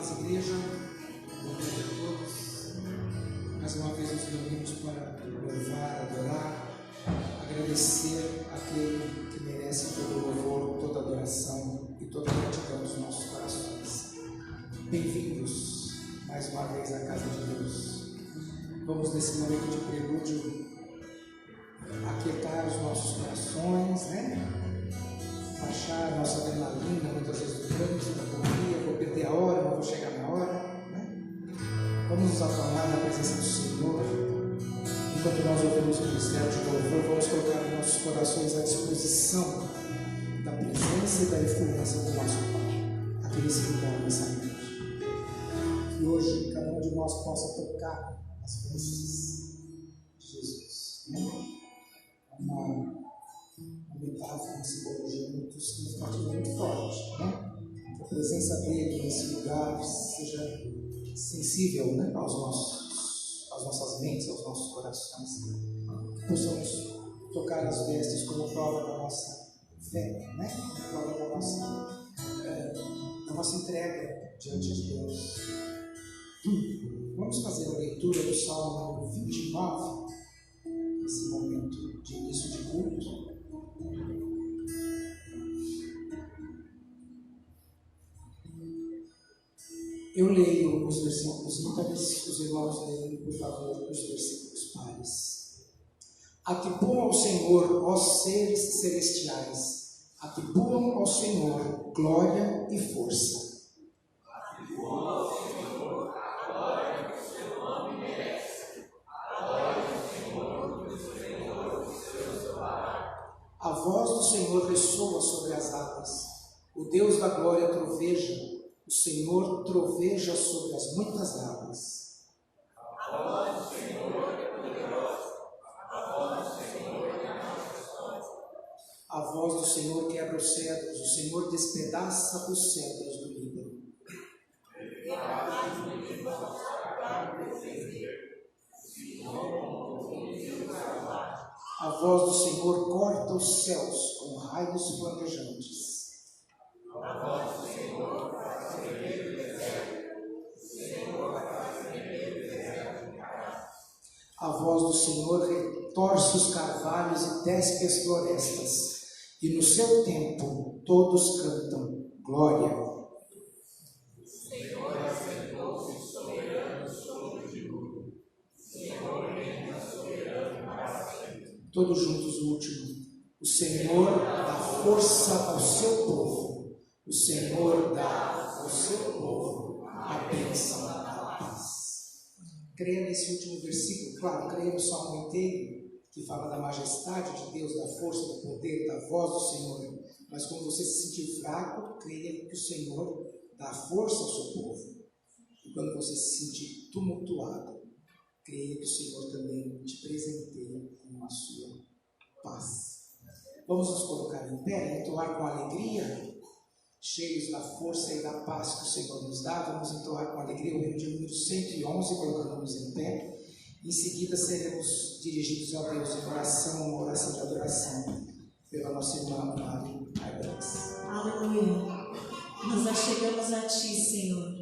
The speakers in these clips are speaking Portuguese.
paz, igreja. Bom dia a todos. Mais uma vez nos reunimos para louvar, adorar, agradecer àquele que merece todo louvor, toda adoração e toda gratidão dos nossos corações. Bem-vindos mais uma vez à casa de Deus. Vamos nesse momento de prelúdio aquietar os nossos corações, baixar a nossa adrenalina, muitas vezes do trânsito, da correria, vou perder a hora, não vou chegar na hora, Vamos nos acalmar na presença do Senhor. Enquanto nós ouvimos o ministério de louvor, vamos colocar os nossos corações à disposição da presença e da influência do nosso Pai, aquele que nos nessa noite. Que hoje cada um de nós possa tocar as vestes de Jesus. Uma metáfora, uma simbologia muito significativa, muito forte, Que a presença dele nesse lugar seja sensível, às nossas mentes, aos nossos corações. Possamos tocar as vestes como prova da nossa fé, como prova da nossa entrega diante de Deus. Vamos fazer a leitura do Salmo 29, nesse momento de início de culto. Eu leio os versículos, então os irmãos leem, por favor, os versículos pares. Atribuam ao Senhor, ó seres celestiais, atribuam ao Senhor glória e força. Atribuam ao Senhor a glória que o seu nome merece, a glória do Senhor, do seu falar. A voz do Senhor ressoa sobre as águas, o Deus da glória troveja. O Senhor troveja sobre as muitas águas. A voz do Senhor é poderosa, a voz do Senhor é majestosa. A voz do Senhor quebra os cedros, o Senhor despedaça os cedros do Líbano. A voz do Senhor corta os céus com raios flamejantes. A voz do Senhor faz tremer o deserto. O Senhor faz tremer o deserto. A voz do Senhor retorce os carvalhos e despe as florestas. E no seu tempo todos cantam glória. O Senhor assentou-se soberano sobre o dilúvio. O Senhor reina soberano para sempre. Todos juntos no último. O Senhor dá força ao seu povo. O Senhor dá ao seu povo a bênção da paz. Creia nesse último versículo, claro, creia no Salmo inteiro, que fala da majestade de Deus, da força, do poder, da voz do Senhor. Mas quando você se sentir fraco, creia que o Senhor dá força ao seu povo. E quando você se sentir tumultuado, creia que o Senhor também te presenteia com a sua paz. Vamos nos colocar em pé, entoar com alegria, cheios da força e da paz que o Senhor nos dá. Vamos entoar com alegria o hino de número 111, colocando-nos em pé. Em seguida seremos dirigidos a Deus em oração, uma oração de adoração pela nossa irmã Mari Aibrax. Aleluia! Nós achegamos a Ti, Senhor,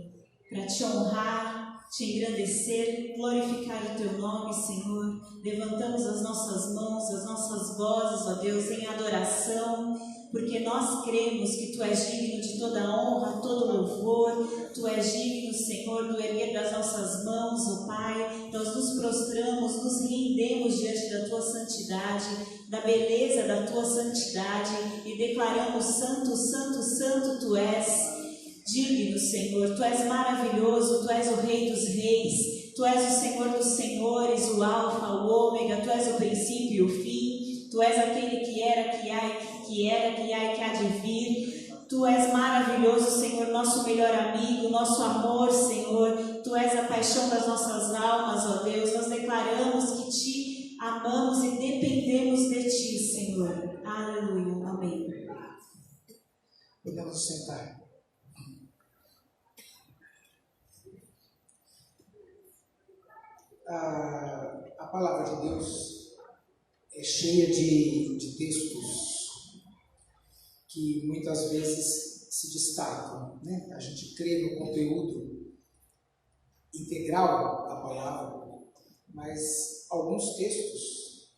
para Te honrar, Te engrandecer, glorificar o Teu nome, Senhor. Levantamos as nossas mãos, as nossas vozes, ó Deus, em adoração, porque nós cremos que Tu és digno de toda honra, todo louvor. Tu és digno, Senhor, do erguer das nossas mãos, ó Pai. Nós nos prostramos, nos rendemos diante da Tua santidade, da beleza da Tua santidade, e declaramos: Santo, Santo, Santo Tu és. Digno, Senhor, Tu és maravilhoso, Tu és o Rei dos Reis, Tu és o Senhor dos Senhores, o Alfa, o Ômega, Tu és o princípio e o fim, Tu és aquele que era, que há e que há de vir. Tu és maravilhoso, Senhor, nosso melhor amigo, nosso amor, Senhor. Tu és a paixão das nossas almas, ó Deus. Nós declaramos que Te amamos e dependemos de Ti, Senhor. Aleluia. Amém. Podemos nos sentar. A palavra de Deus é cheia de textos que muitas vezes se destacam, né? A gente crê no conteúdo integral da palavra, mas alguns textos,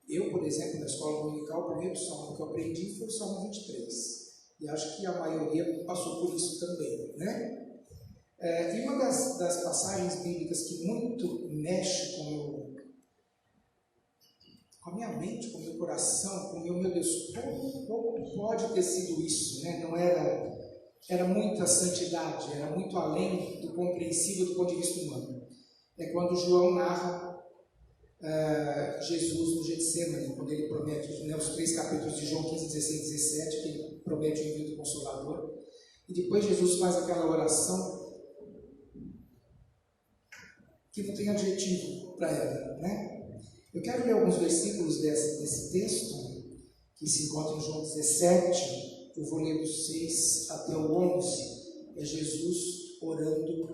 eu, por exemplo, na escola dominical, o primeiro salmo que eu aprendi foi o Salmo 23, e acho que a maioria passou por isso também, né? E uma das passagens bíblicas que muito mexe com a minha mente, com o meu coração, com o meu Deus, como pode ter sido isso, né? Não era muita santidade, era muito além do compreensível do ponto de vista humano. É quando João narra Jesus no Getsemane, quando ele promete, né, os 3 capítulos de João 15, 16 e 17, que ele promete o envio do Consolador, e depois Jesus faz aquela oração que não tem adjetivo para ela, né? Eu quero ler alguns versículos desse texto, que se encontra em João 17, eu vou ler do 6 até o 11, é Jesus orando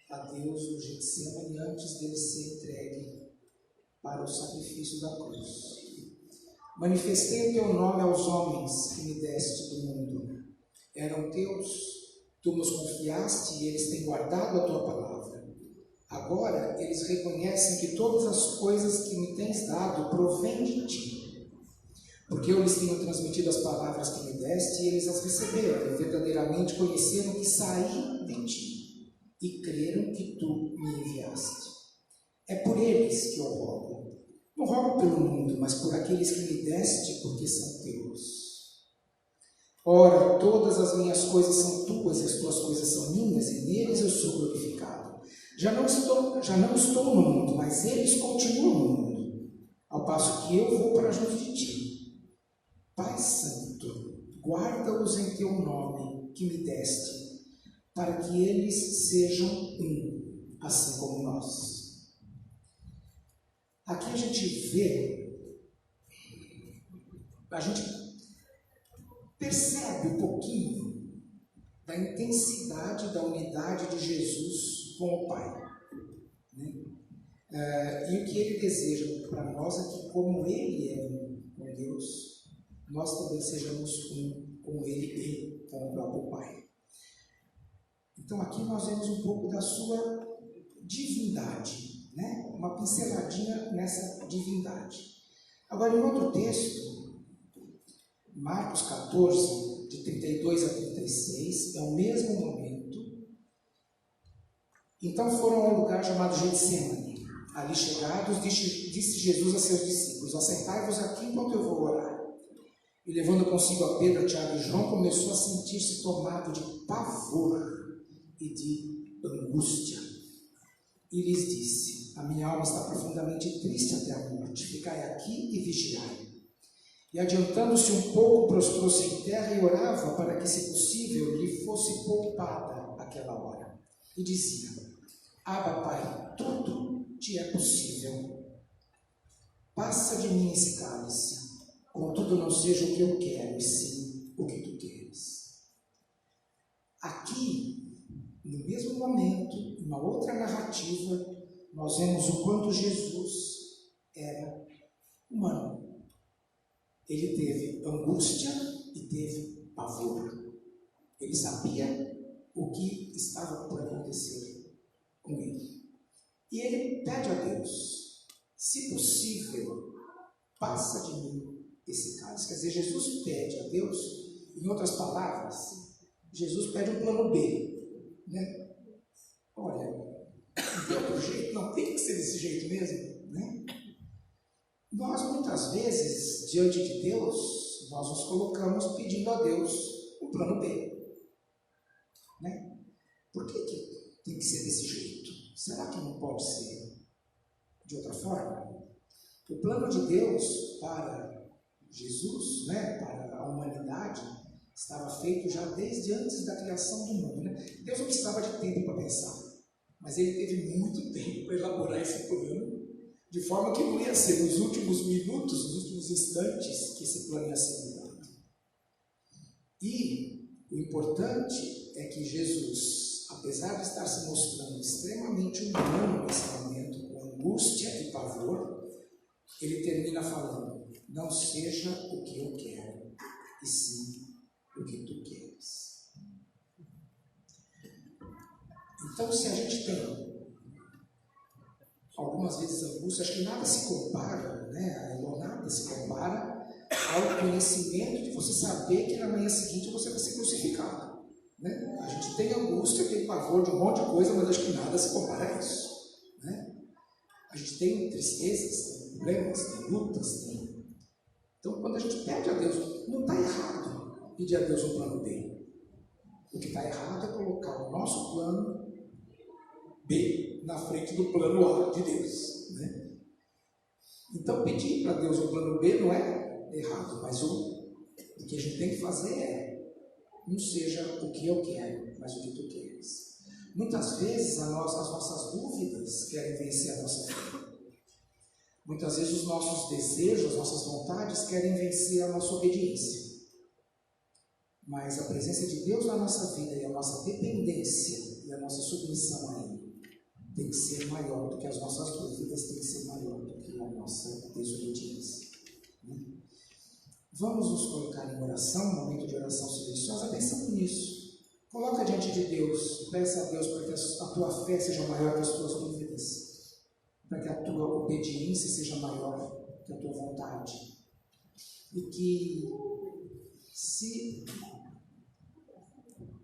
a Deus no Getsemane antes dele ser entregue para o sacrifício da cruz. Manifestei o teu nome aos homens que me deste do mundo. Eram teus, tu nos confiaste e eles têm guardado a tua palavra. Agora eles reconhecem que todas as coisas que me tens dado provêm de ti, porque eu lhes tenho transmitido as palavras que me deste e eles as receberam, e verdadeiramente conheceram que saí de ti e creram que tu me enviaste. É por eles que eu rogo. Não rogo pelo mundo, mas por aqueles que me deste, porque são teus. Ora, todas as minhas coisas são tuas e as tuas coisas são minhas, e neles eu sou glorificado. Já não estou no mundo, mas eles continuam no mundo, ao passo que eu vou para junto de ti. Pai Santo, guarda-os em teu nome que me deste, para que eles sejam um, assim como nós. Aqui a gente percebe um pouquinho da intensidade da unidade de Jesus com o Pai, né? E o que ele deseja para nós é que, como ele é um com Deus, nós também sejamos um com ele e com o próprio Pai. Então aqui nós vemos um pouco da sua divindade, né? Uma pinceladinha nessa divindade. Agora, em outro texto, Marcos 14, de 32 a 36, é o mesmo momento. Então foram a um lugar chamado Getsemane. Ali chegados, disse Jesus a seus discípulos: assentai-vos aqui enquanto eu vou orar. E levando consigo a Pedro, Tiago e João, começou a sentir-se tomado de pavor e de angústia. E lhes disse: a minha alma está profundamente triste até a morte. Ficai aqui e vigiai. E adiantando-se um pouco, prostrou-se em terra e orava para que, se possível, lhe fosse poupada aquela hora. E dizia: Abba, Pai, tudo te é possível. Passa de mim esse cálice, contudo não seja o que eu quero, e sim o que tu queres. Aqui, no mesmo momento, uma outra narrativa, nós vemos o quanto Jesus era humano. Ele teve angústia e teve pavor. Ele sabia o que estava por acontecer com ele. E ele pede a Deus: se possível, passa de mim esse cálice. Quer dizer, Jesus pede a Deus, em outras palavras, Jesus pede um plano B, né? Olha, não tem outro jeito, não tem que ser desse jeito mesmo, né? Nós, muitas vezes, diante de Deus, nós nos colocamos pedindo a Deus um plano B, né? Por que tem que ser desse jeito? Será que não pode ser de outra forma? O plano de Deus para Jesus, né, para a humanidade, estava feito já desde antes da criação do mundo, né? Deus não precisava de tempo para pensar, mas ele teve muito tempo para elaborar esse plano, de forma que não ia ser nos últimos minutos, nos últimos instantes, que esse plano ia ser mudado. E o importante é que Jesus, apesar de estar se mostrando extremamente humano nesse momento, com angústia e pavor, ele termina falando: não seja o que eu quero, e sim o que tu queres. Então, se a gente tem algumas vezes angústia, acho que nada se compara, né? Nada se compara ao conhecimento de você saber que na manhã seguinte você vai ser crucificado, né? A gente tem angústia, tem pavor de um monte de coisa, mas acho que nada se compara a isso, né? A gente tem tristezas, tem problemas, tem lutas, tem... Então, quando a gente pede a Deus, não está errado pedir a Deus um plano B. O que está errado é colocar o nosso plano B na frente do plano A de Deus, né? Então, pedir para Deus um plano B não é errado, mas o que a gente tem que fazer é: não seja o que eu quero, mas o que tu queres. Muitas vezes as nossas dúvidas querem vencer a nossa fé. Muitas vezes os nossos desejos, as nossas vontades querem vencer a nossa obediência. Mas a presença de Deus na nossa vida e a nossa dependência e a nossa submissão a Ele tem que ser maior do que as nossas dúvidas, tem que ser maior do que a nossa desobediência. Vamos nos colocar em oração, um momento de oração silenciosa, pensando nisso. Coloca diante de Deus, peça a Deus para que a tua fé seja maior que as tuas dúvidas, para que a tua obediência seja maior que a tua vontade. E que, se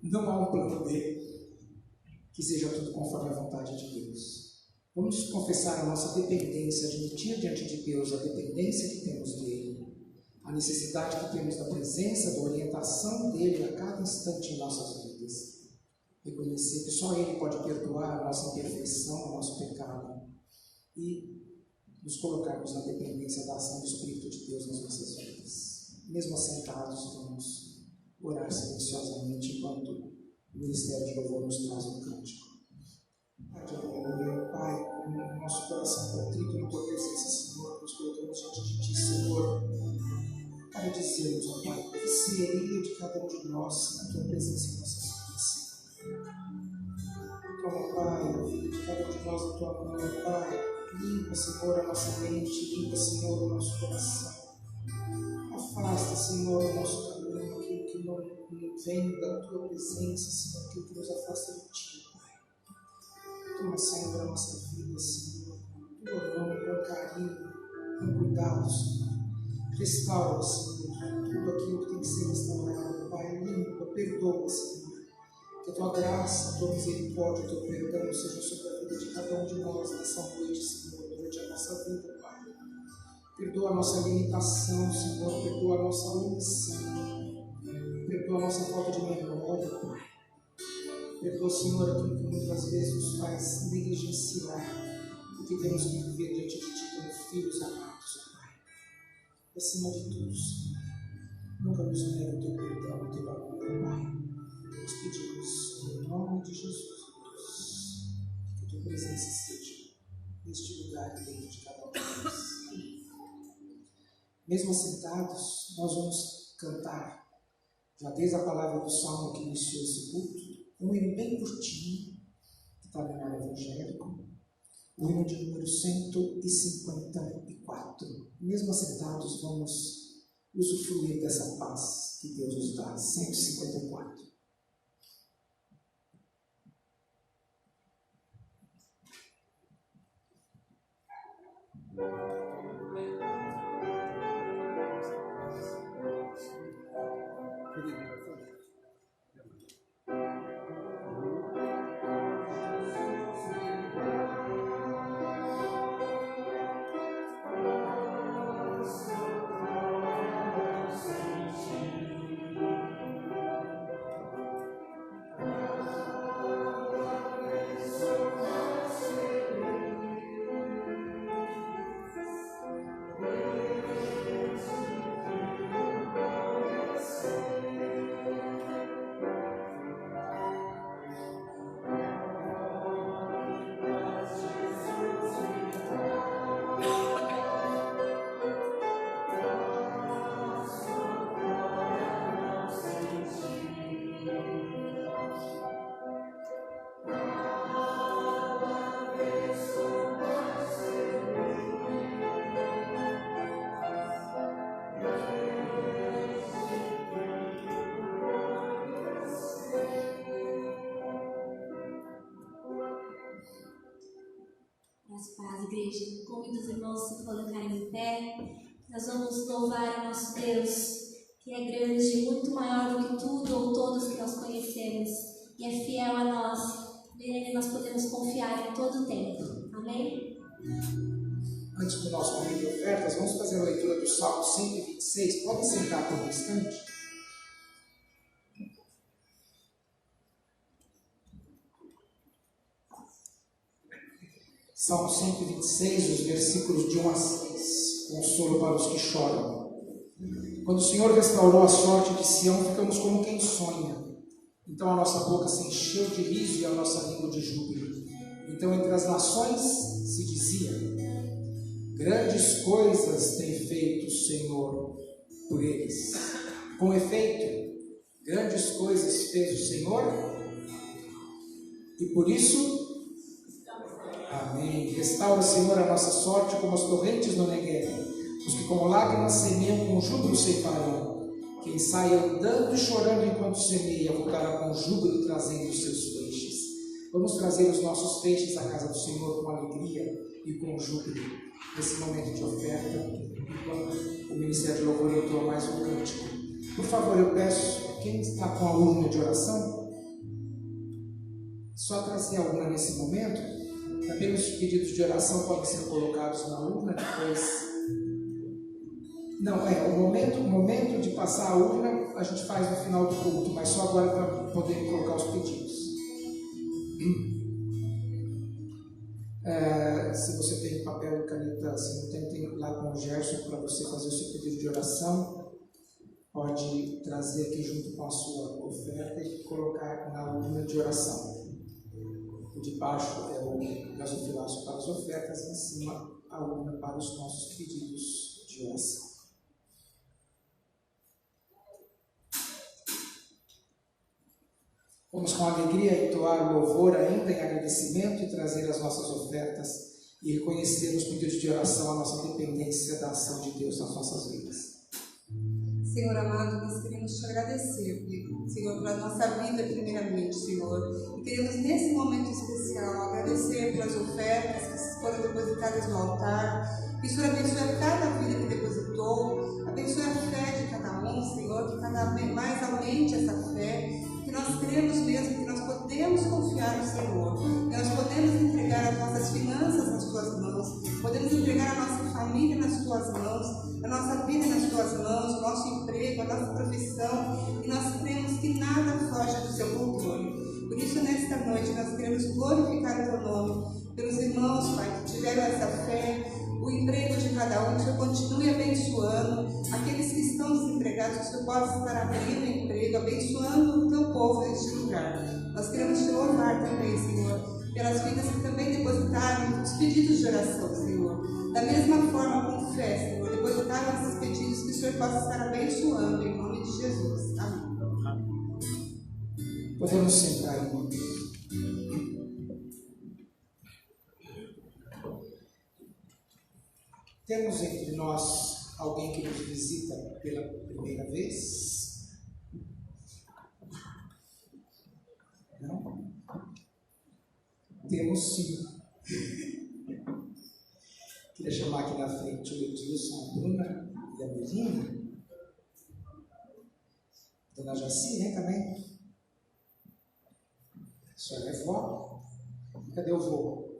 não há um plano B, que seja tudo conforme a vontade de Deus. Vamos confessar a nossa dependência, admitir diante de Deus a dependência que temos dEle, a necessidade que temos da presença, da orientação dEle a cada instante em nossas vidas. Reconhecer que só Ele pode perdoar a nossa imperfeição, o nosso pecado, e nos colocarmos na dependência da ação do Espírito de Deus nas nossas vidas. Mesmo assentados, vamos orar silenciosamente enquanto o Ministério de Louvor nos traz um cântico. Pai, no nosso coração contrito na tua presença, Senhor, nos colocamos diante de ti, Senhor, para dizermos, ó Pai, que seria de cada um de nós na tua presença em nossas vidas. Toma, Pai, a vida de cada um de nós na tua mão, Pai. Limpa, Senhor, a nossa mente, limpa, Senhor, o nosso coração. Afasta, Senhor, o nosso caminho, aquilo que não vem da tua presença, Senhor, aquilo que nos afasta de ti, Pai. Toma, Senhor, a nossa vida, Senhor, tua mão, com carinho, com cuidado, Senhor. Restaura, Senhor, tudo aquilo que tem que ser restaurado, Pai. Limpa, perdoa, Senhor. Que a tua graça, a tua misericórdia, o teu perdão sejam sobre a vida de cada um de nós nessa noite, Senhor, durante a nossa vida, Pai. Perdoa a nossa limitação, Senhor, perdoa a nossa omissão, perdoa a nossa falta de memória, Pai. Perdoa, Senhor, aquilo que muitas vezes nos faz negligenciar o que temos que viver diante de Ti como filhos amados, Pai. E acima de tudo, Senhor, nunca nos nega o teu perdão, o teu amor, Pai. Nós pedimos, em nome de Jesus, Deus, que a tua presença esteja neste lugar e dentro de cada um de nós. Mesmo assentados, nós vamos cantar, já desde a palavra do Salmo que iniciou esse culto, um hino bem curtinho, que está no memorário evangélico, o hino de número 154. Mesmo assentados, vamos usufruir dessa paz que Deus nos dá. 154. igreja. Convido os irmãos a se colocarem em pé. Nós vamos louvar o nosso Deus, que é grande, muito maior do que tudo ou todos que nós conhecemos, e é fiel a nós. Nele nós podemos confiar em todo o tempo. Amém? Antes do nosso momento de ofertas, vamos fazer a leitura do Salmo 126. Pode sentar por um instante. Salmo 126, os versículos de 1 a 6. Consolo para os que choram. Quando o Senhor restaurou a sorte de Sião, ficamos como quem sonha. Então a nossa boca se encheu de riso e a nossa língua de júbilo. Então entre as nações se dizia: grandes coisas tem feito o Senhor por eles. Com efeito, grandes coisas fez o Senhor, e por isso, amém. Restaura, Senhor, a nossa sorte como as torrentes no Negueb. Os que com lágrimas semeiam, com júbilo ceifarão. Quem sai andando e chorando enquanto semeia, voltará com júbilo trazendo os seus feixes. Vamos trazer os nossos feixes à casa do Senhor com alegria e com júbilo. Nesse momento de oferta, enquanto o Ministério de Louvor entoa mais um cântico. Por favor, eu peço, quem está com a urna de oração, só trazer a urna nesse momento. Também os pedidos de oração podem ser colocados na urna depois. Não, o momento de passar a urna a gente faz no final do culto, mas só agora para poder colocar os pedidos. Se você tem papel e caneta, se não tem lá com o Gerson para você fazer o seu pedido de oração, pode trazer aqui junto com a sua oferta e colocar na urna de oração. O de baixo é o gasofilácio para as ofertas, e em cima a urna para os nossos pedidos de oração. Vamos com alegria entoar louvor ainda em agradecimento e trazer as nossas ofertas e reconhecer nos pedidos de oração a nossa dependência da ação de Deus nas nossas vidas. Senhor amado, nós queremos te agradecer, Senhor, pela nossa vida primeiramente, Senhor. E queremos nesse momento especial agradecer pelas ofertas que foram depositadas no altar. Que o Senhor abençoe a cada vida que depositou, abençoe a fé de cada um, Senhor, que cada vez mais aumente essa fé. Que nós cremos mesmo que nós podemos confiar no Senhor, que nós podemos entregar as nossas finanças nas Tuas mãos, podemos entregar a nossa família nas Tuas mãos, a nossa vida nas Tuas mãos, o nosso emprego, a nossa profissão, e nós cremos que nada foge do Seu controle. Por isso, nesta noite, nós queremos glorificar o Teu nome, pelos irmãos, Pai, que tiveram essa fé, o emprego de cada um, que o Senhor continue abençoando, aqueles que estão desempregados, que o Senhor possa estar abrindo emprego, abençoando o Teu povo neste lugar. Nós queremos Te louvar também, Senhor, pelas vidas que também depositaram os pedidos de oração, Senhor. Da mesma forma, com fé, Senhor, depositaram esses pedidos, que o Senhor possa estar abençoando, em nome de Jesus. Amém. Podemos sentar, irmãos. Temos entre nós alguém que nos visita pela primeira vez? Não? Temos sim. Queria chamar aqui na frente o Edilson, a Bruna e a Melina. Dona Jaci, né, também? A senhora é vó? Cadê o vô?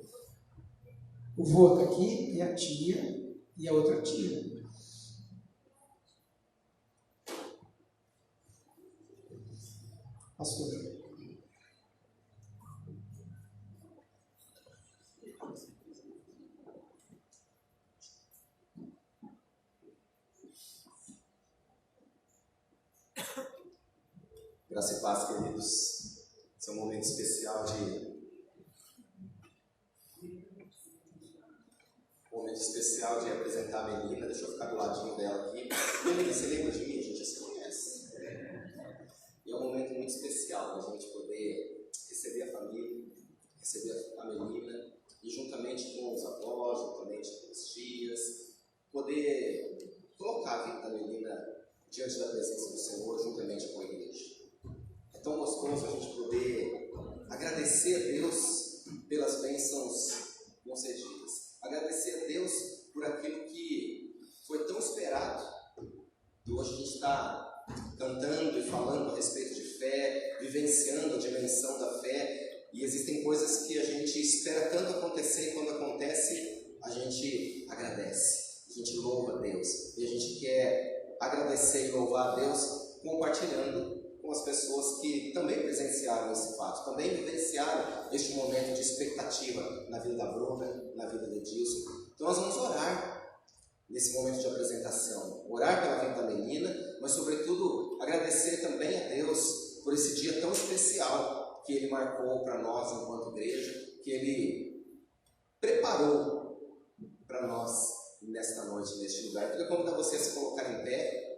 O vô está aqui e a tia. E a outra tia. Pastor. Graça e paz, queridos. Esse é um momento especial de apresentar a Melina. Deixa eu ficar do ladinho dela aqui. Melina, você lembra de mim? A gente já se conhece. E é um momento muito especial para a gente poder receber a família, receber a Melina, e juntamente com os avós, juntamente com as tias, poder colocar a vida da Melina diante da presença do Senhor, juntamente com a igreja. É tão gostoso a gente poder agradecer a Deus pelas bênçãos concedidas. Agradecer vivenciando a dimensão da fé, e existem coisas que a gente espera tanto acontecer, e quando acontece, a gente agradece, a gente louva a Deus, e a gente quer agradecer e louvar a Deus compartilhando com as pessoas que também presenciaram esse fato, também vivenciaram este momento de expectativa na vida da Bruna, na vida de Edilson. Então nós vamos orar nesse momento de apresentação, orar pela vida da menina, mas sobretudo agradecer também a Deus por esse dia tão especial que Ele marcou para nós enquanto igreja, que Ele preparou para nós nesta noite, neste lugar. Eu queria convidar você a se colocar em pé.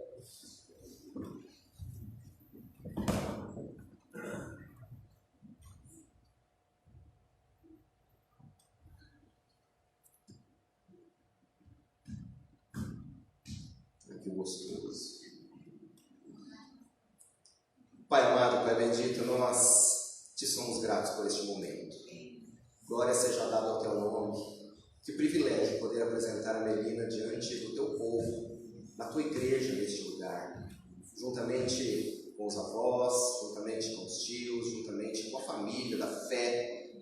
Que gostoso. Pai amado, Pai bendito, nós te somos gratos por este momento. Glória seja dada ao teu nome. Que privilégio poder apresentar a Melina diante do teu povo, na tua igreja neste lugar, juntamente com os avós, juntamente com os tios, juntamente com a família da fé.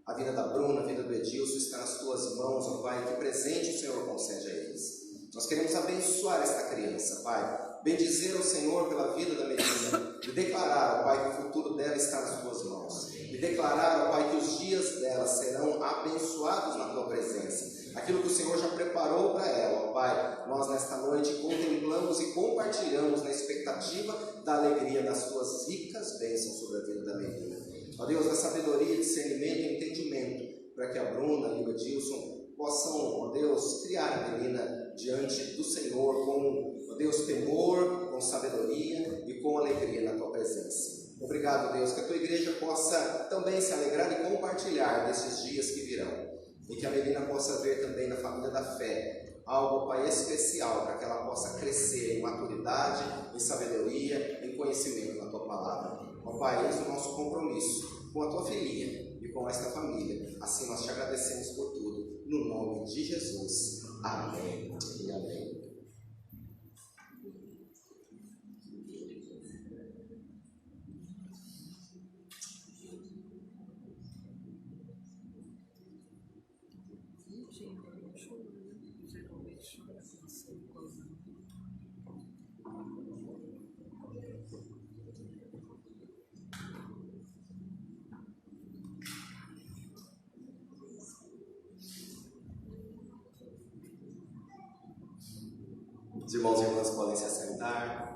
A vida da Bruna, a vida do Edilson está nas tuas mãos, ó Pai. Que presente o Senhor concede a eles. Nós queremos abençoar esta criança, Pai. Bendizer o Senhor pela vida da menina. E declarar, ó Pai, que o futuro dela está nas tuas mãos. E declarar, ó Pai, que os dias dela serão abençoados na tua presença. Aquilo que o Senhor já preparou para ela, ó Pai. Nós nesta noite contemplamos e compartilhamos na expectativa da alegria das tuas ricas bênçãos sobre a vida da menina. Ó Deus, da sabedoria, discernimento e entendimento, para que a Bruna e o Edilson possam, ó Deus, criar a menina diante do Senhor com, ó Deus, temor, com sabedoria e com alegria na tua presença. Obrigado, Deus, que a tua igreja possa também se alegrar e compartilhar desses dias que virão, e que a menina possa ver também na família da fé algo, Pai, especial, para que ela possa crescer em maturidade, em sabedoria, em conhecimento da tua palavra. Ó Pai, esse é o nosso compromisso com a tua filhinha e com esta família. Assim nós te agradecemos por tudo, no nome de Jesus. Amém e amém. Os irmãos e irmãs podem se assentar.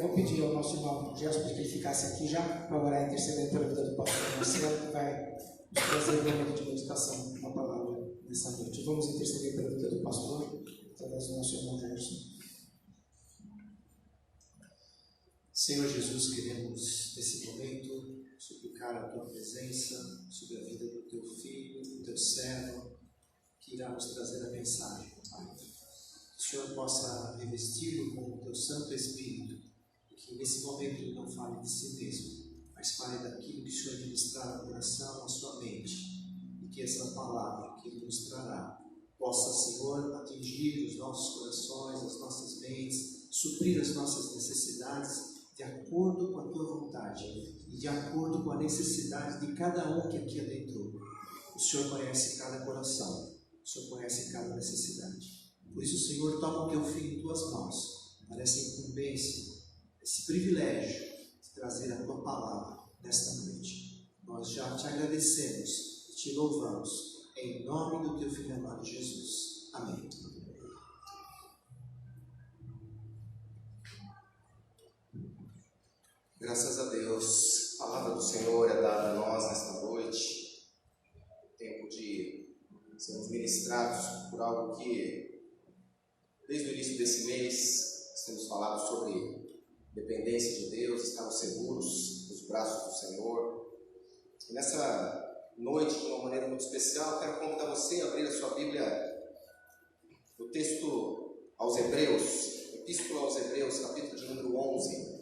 Vou pedir ao nosso irmão Gelson para que ele ficasse aqui já para orar intercedendo pela vida do pastor Marcelo, que vai nos trazer um momento de meditação na palavra nessa noite. Vamos interceder pela vida do pastor, através do nosso irmão Gelson. Senhor Jesus, queremos nesse momento suplicar a tua presença sobre a vida do teu filho, do teu servo, que irá nos trazer a mensagem, Pai. Que o Senhor possa revesti-lo com o teu Santo Espírito, e que nesse momento ele não fale de si mesmo, mas fale daquilo que o Senhor ministrar no coração, na sua mente, e que essa palavra que ele nos trará possa, Senhor, atingir os nossos corações, as nossas mentes, suprir as nossas necessidades, de acordo com a tua vontade e de acordo com a necessidade de cada um que aqui adentrou. O Senhor conhece cada coração, o Senhor conhece cada necessidade. Por isso, Senhor, toma o teu filho em tuas mãos, para essa incumbência, esse privilégio de trazer a tua palavra nesta noite. Nós já te agradecemos e te louvamos, em nome do teu filho amado Jesus. Amém. Graças a Deus, a palavra do Senhor é dada a nós nesta noite, tempo de sermos ministrados por algo que, desde o início desse mês, nós temos falado sobre dependência de Deus, estarmos seguros nos braços do Senhor. E nessa noite, de uma maneira muito especial, quero convidar você a abrir a sua Bíblia no texto aos Hebreus, Epístola aos Hebreus, capítulo de número 11.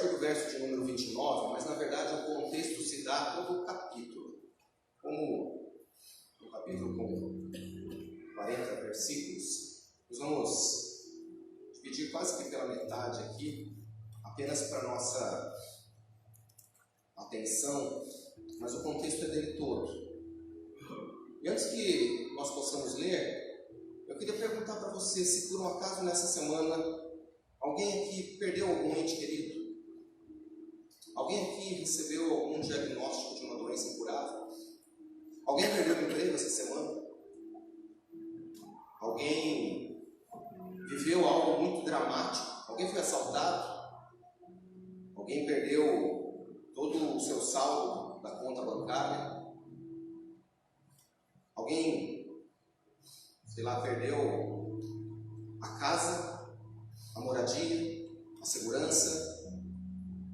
partir do verso de número 29, mas na verdade o contexto se dá todo o capítulo. Como um capítulo com 40 versículos, nós vamos dividir quase que pela metade aqui, apenas para nossa atenção, mas o contexto é dele todo. E antes que nós possamos ler, eu queria perguntar para você se por um acaso nessa semana alguém aqui perdeu algum ente querido? Alguém aqui recebeu algum diagnóstico de uma doença incurável? Alguém perdeu o emprego essa semana? Alguém viveu algo muito dramático? Alguém foi assaltado? Alguém perdeu todo o seu saldo da conta bancária? Alguém, sei lá, perdeu a casa, a moradia, a segurança?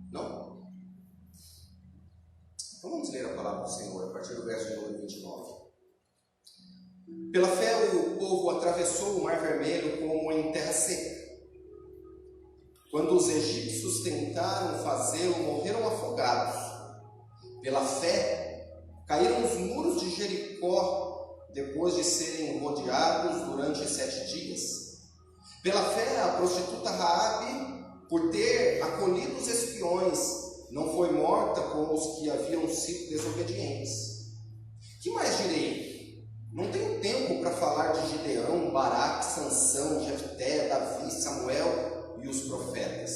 Não? Então vamos ler a palavra do Senhor a partir do verso número 29. Pela fé o povo atravessou o Mar Vermelho como em terra seca. Quando os egípcios tentaram fazê-lo, morreram afogados. Pela fé caíram os muros de Jericó depois de serem rodeados durante 7 dias. Pela fé a prostituta Raabe, por ter acolhido os espiões, não foi morta como os que haviam sido desobedientes. Que mais direi? Não tenho tempo para falar de Gideão, Baraque, Sansão, Jefté, Davi, Samuel e os profetas,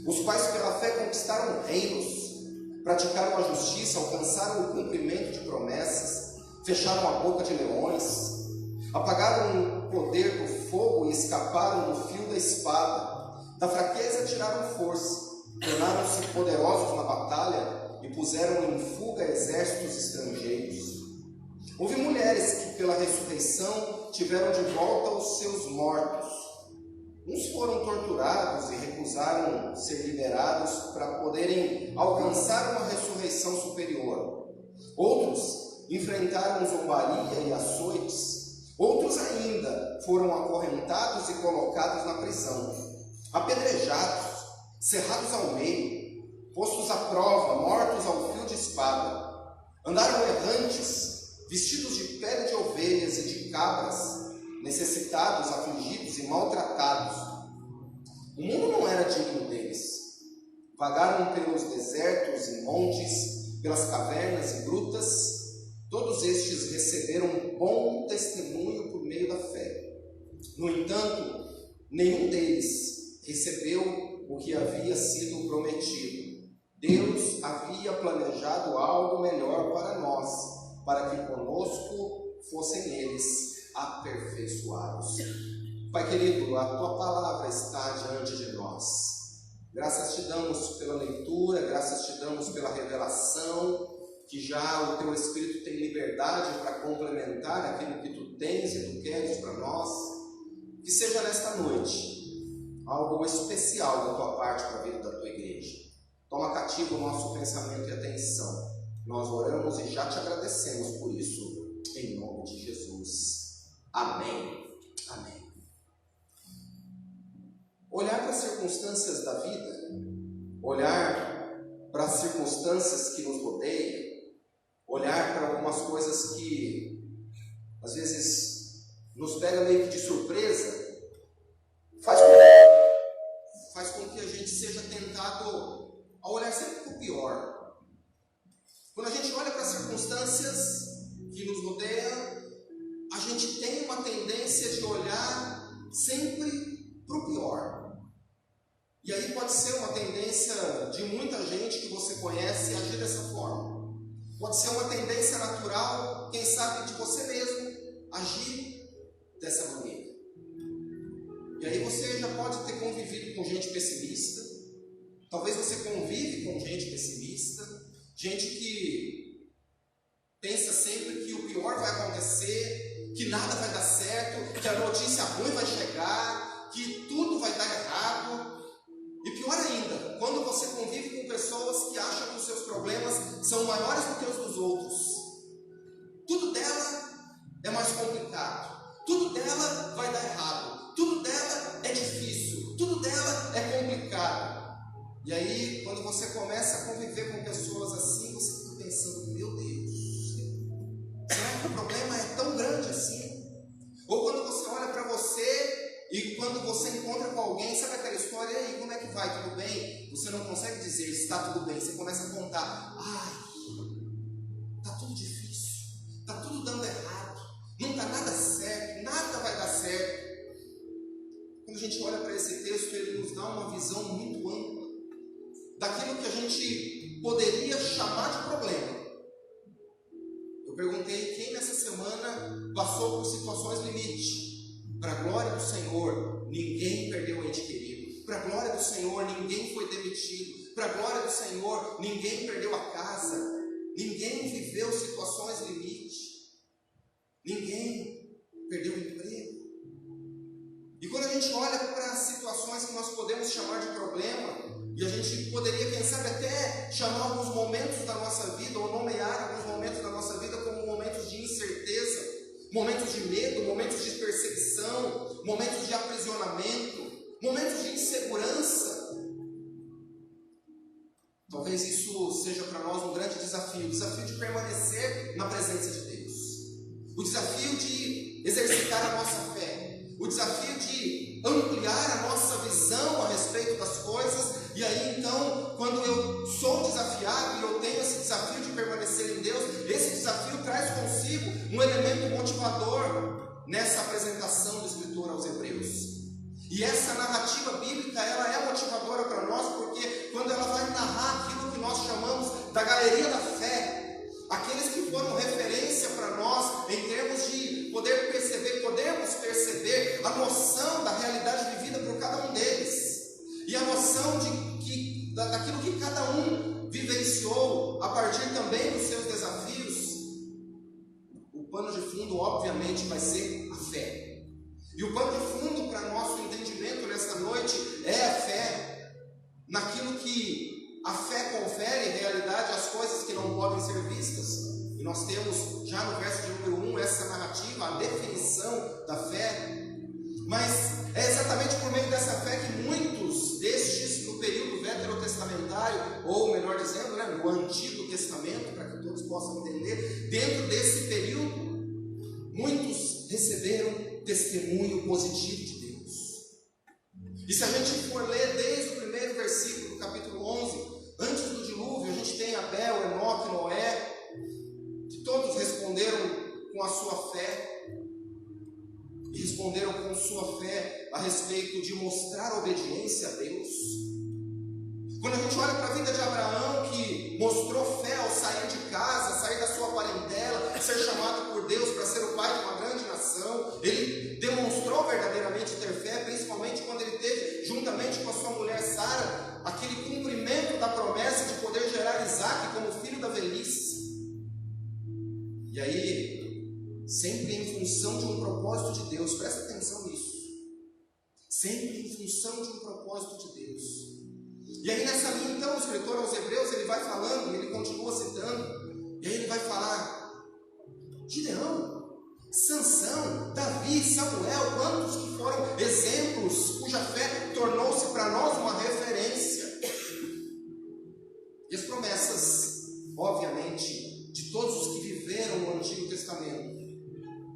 os quais pela fé conquistaram reinos, praticaram a justiça, alcançaram o cumprimento de promessas, fecharam a boca de leões, apagaram o poder do fogo e escaparam do fio da espada, da fraqueza tiraram força, tornaram-se poderosos na batalha e puseram em fuga exércitos estrangeiros. Houve mulheres que pela ressurreição tiveram de volta os seus mortos. Uns foram torturados e recusaram ser liberados para poderem alcançar uma ressurreição superior. Outros enfrentaram zombaria e açoites. Outros ainda foram acorrentados e colocados na prisão, apedrejados, cerrados ao meio, postos à prova, mortos ao fio de espada. Andaram errantes, vestidos de pele de ovelhas e de cabras, necessitados, afligidos e maltratados. O mundo não era digno deles. Vagaram pelos desertos e montes, pelas cavernas e grutas. Todos estes receberam um bom testemunho por meio da fé. No entanto, nenhum deles recebeu o que havia sido prometido. Deus havia planejado algo melhor para nós, para que conosco fossem eles aperfeiçoados. Pai querido, a Tua palavra está diante de nós. Graças te damos pela leitura, graças te damos pela revelação, que já o Teu Espírito tem liberdade para complementar aquilo que Tu tens e Tu queres para nós. Que seja nesta noite algo especial da Tua parte para a vida da Tua igreja. Toma cativo o nosso pensamento e atenção. Nós oramos e já te agradecemos por isso, em nome de Jesus. Amém. Amém. Olhar para as circunstâncias da vida, olhar para as circunstâncias que nos rodeiam, olhar para algumas coisas que às vezes nos pega meio que de surpresa, faz com que a gente seja tentado a olhar sempre para o pior. Quando a gente olha para as circunstâncias que nos rodeiam, a gente tem uma tendência de olhar sempre para o pior. E aí pode ser uma tendência de muita gente que você conhece agir dessa forma. Pode ser uma tendência natural, quem sabe, de você mesmo agir dessa maneira. E aí você já pode ter convivido com gente pessimista. Talvez você convive com gente pessimista, gente que pensa sempre que o pior vai acontecer, que nada vai dar certo, que a notícia ruim vai chegar, que tudo vai dar errado. E pior ainda, quando você convive com pessoas que acham que os seus problemas são maiores do que os dos outros. Tudo dela é mais complicado, tudo dela vai dar errado, tudo dela é difícil, tudo dela é complicado. E aí, quando você começa a conviver com pessoas assim, você fica pensando, meu Deus, será que o problema é tão grande assim? Ou quando você olha para você e quando você encontra com alguém, sabe aquela história, e aí, como é que vai? Tudo bem? Você não consegue dizer se está tudo bem, você começa a contar, está tudo difícil, está tudo dando errado, não está nada certo, nada vai dar certo. Quando a gente olha para esse texto, ele nos dá uma visão muito ampla daquilo que a gente poderia chamar de problema. Eu perguntei quem nessa semana passou por situações limite. Para a glória do Senhor, ninguém perdeu um ente querido. Para a glória do Senhor, ninguém foi demitido. Para a glória do Senhor, ninguém perdeu a casa. Ninguém viveu situações limite. Ninguém perdeu o emprego. E quando a gente olha para as situações que nós podemos chamar de problema, e a gente poderia, quem sabe, até chamar alguns momentos da nossa vida, ou nomear alguns momentos da nossa vida como momentos de incerteza, momentos de medo, momentos de perseguição, momentos de aprisionamento, momentos de insegurança. Talvez isso seja para nós um grande desafio, o desafio de permanecer na presença de Deus, o desafio de exercitar a nossa fé, o desafio de ampliar a nossa visão a respeito das coisas. E aí então, quando eu sou desafiado e eu tenho esse desafio de permanecer em Deus, esse desafio traz consigo um elemento motivador nessa apresentação do escritor aos Hebreus. E essa narrativa bíblica, ela é motivadora para nós, porque quando ela vai narrar aquilo que nós chamamos da galeria da fé, aqueles que foram referência para nós em termos de podermos perceber a noção da realidade vivida por cada um deles, e a noção daquilo que cada um vivenciou a partir também dos seus desafios. O pano de fundo, obviamente, vai ser a fé. E o pano de fundo para nosso entendimento nesta noite é a fé naquilo que a fé confere realidade às coisas que não podem ser vistas. E nós temos já no verso de número 1 essa narrativa, a definição da fé. Mas é exatamente por meio dessa fé que muitos destes, no período veterotestamentário, ou melhor dizendo, no Antigo Testamento, para que todos possam entender, dentro desse período, muitos receberam testemunho positivo de Deus. E se a gente for ler desde o primeiro versículo do capítulo 11, antes do dilúvio, a gente tem Abel, Enoque, Noé, que todos responderam com a sua fé, e responderam com sua fé a respeito de mostrar obediência a Deus. Quando a gente olha para a vida de Abraão, que mostrou fé ao sair de casa, sair da sua parentela, ser chamado por Deus para ser o pai de uma grande nação, ele demonstrou verdadeiramente ter fé, principalmente quando ele teve, juntamente com a sua mulher Sara, aquele cumprimento da promessa de poder gerar Isaque como filho da velhice. E aí, sempre em função de um propósito de Deus, presta atenção nisso, sempre em função de um propósito de Deus. E aí nessa linha então, o escritor aos Hebreus, ele vai falando, ele continua citando, e aí ele vai falar, Gideão, Sansão, Davi, Samuel, quantos que foram exemplos, cuja fé tornou-se para nós uma referência. E as promessas, obviamente, de todos os que viveram no Antigo Testamento,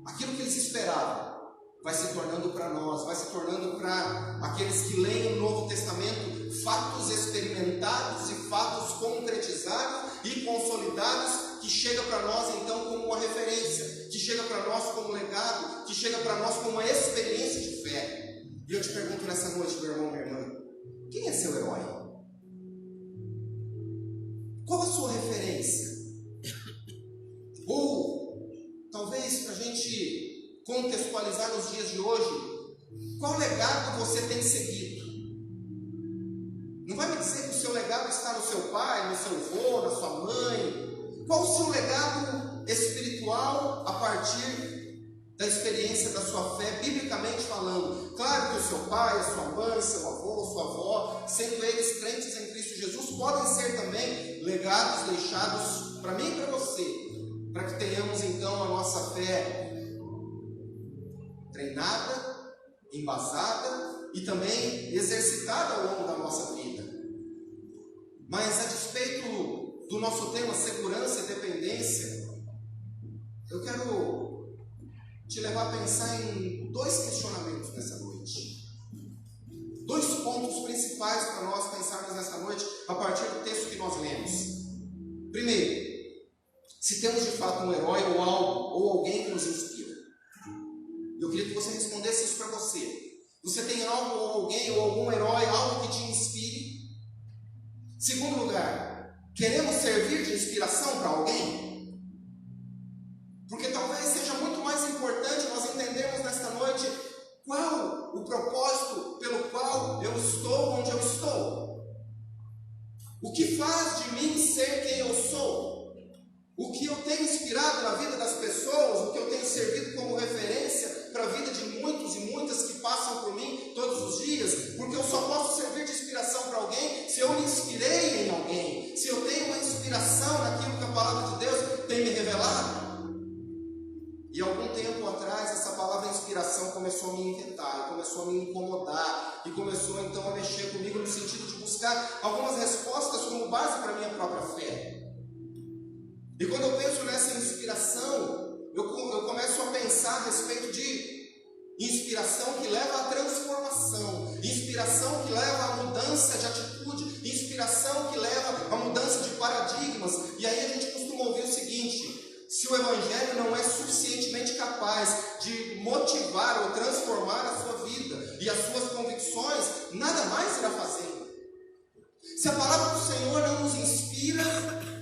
aquilo que eles esperavam vai se tornando para nós, vai se tornando para aqueles que leem o Novo Testamento fatos experimentados e fatos concretizados e consolidados, que chega para nós então como uma referência, que chega para nós como legado, que chega para nós como uma experiência de fé. E eu te pergunto nessa noite, meu irmão, minha irmã, quem é seu herói? Qual a sua referência? Ou talvez para a gente contextualizar nos dias de hoje, qual legado você tem seguido? Não vai me dizer que o seu legado está no seu pai, no seu avô, na sua mãe. Qual o seu legado espiritual a partir da experiência da sua fé, biblicamente falando? Claro que o seu pai, a sua mãe, seu avô, sua avó, sendo eles crentes em Cristo Jesus, podem ser também legados deixados para mim e para você, para que tenhamos então a nossa fé treinada, embasada e também exercitada ao longo da nossa vida. Mas a despeito do nosso tema segurança e dependência, eu quero te levar a pensar em 2 questionamentos nessa noite. 2 pontos principais para nós pensarmos nessa noite a partir do texto que nós lemos. Primeiro, se temos de fato um herói ou algo ou alguém que nos inspira. Eu queria que você respondesse isso para você. Você tem algo ou alguém ou algum herói, algo que te inspire? Segundo lugar, queremos servir de inspiração para alguém? Porque talvez seja muito mais importante nós entendermos nesta noite qual o propósito pelo qual eu estou onde eu estou. O que faz de mim ser quem eu sou? O que eu tenho inspirado na vida das pessoas, o que eu tenho servido como referência para a vida de muitos e muitas que passam por mim todos os dias, porque eu só posso servir de inspiração para alguém se eu me inspirei em alguém, se eu tenho uma inspiração naquilo que a palavra de Deus tem me revelado. E algum tempo atrás essa palavra inspiração começou a me inquietar, começou a me incomodar, e começou então a mexer comigo no sentido de buscar algumas respostas como base para a minha própria fé. E quando eu penso nessa inspiração, eu começo a pensar a respeito de inspiração que leva à transformação, inspiração que leva à mudança de atitude, inspiração que leva à mudança de paradigmas. E aí a gente costuma ouvir o seguinte: se o Evangelho não é suficientemente capaz de motivar ou transformar a sua vida e as suas convicções, nada mais irá fazer. Se a palavra do Senhor não nos inspira,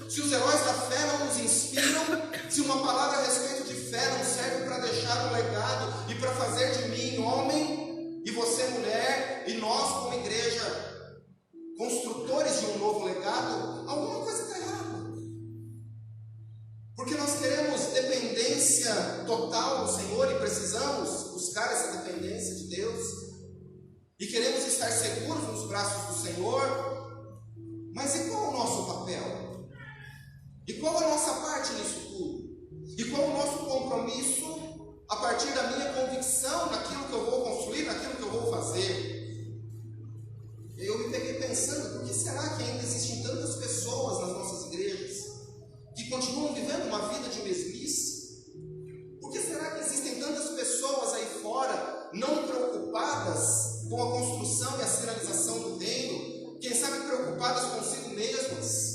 se os heróis da fé não nos inspiram, se uma palavra a respeito de fé não serve para deixar um legado e para fazer de mim homem, e você mulher, e nós como igreja, construtores de um novo legado, alguma coisa está errada. Porque nós queremos dependência total do Senhor e precisamos buscar essa dependência de Deus, e queremos estar seguros nos braços do Senhor, mas e qual é o nosso papel? E qual a nossa parte nisso tudo? E qual o nosso compromisso a partir da minha convicção naquilo que eu vou construir, naquilo que eu vou fazer? E eu me peguei pensando, por que será que ainda existem tantas pessoas nas nossas igrejas que continuam vivendo uma vida de mesmice? Por que será que existem tantas pessoas aí fora não preocupadas com a construção e a sinalização do reino? Quem sabe preocupadas consigo mesmas?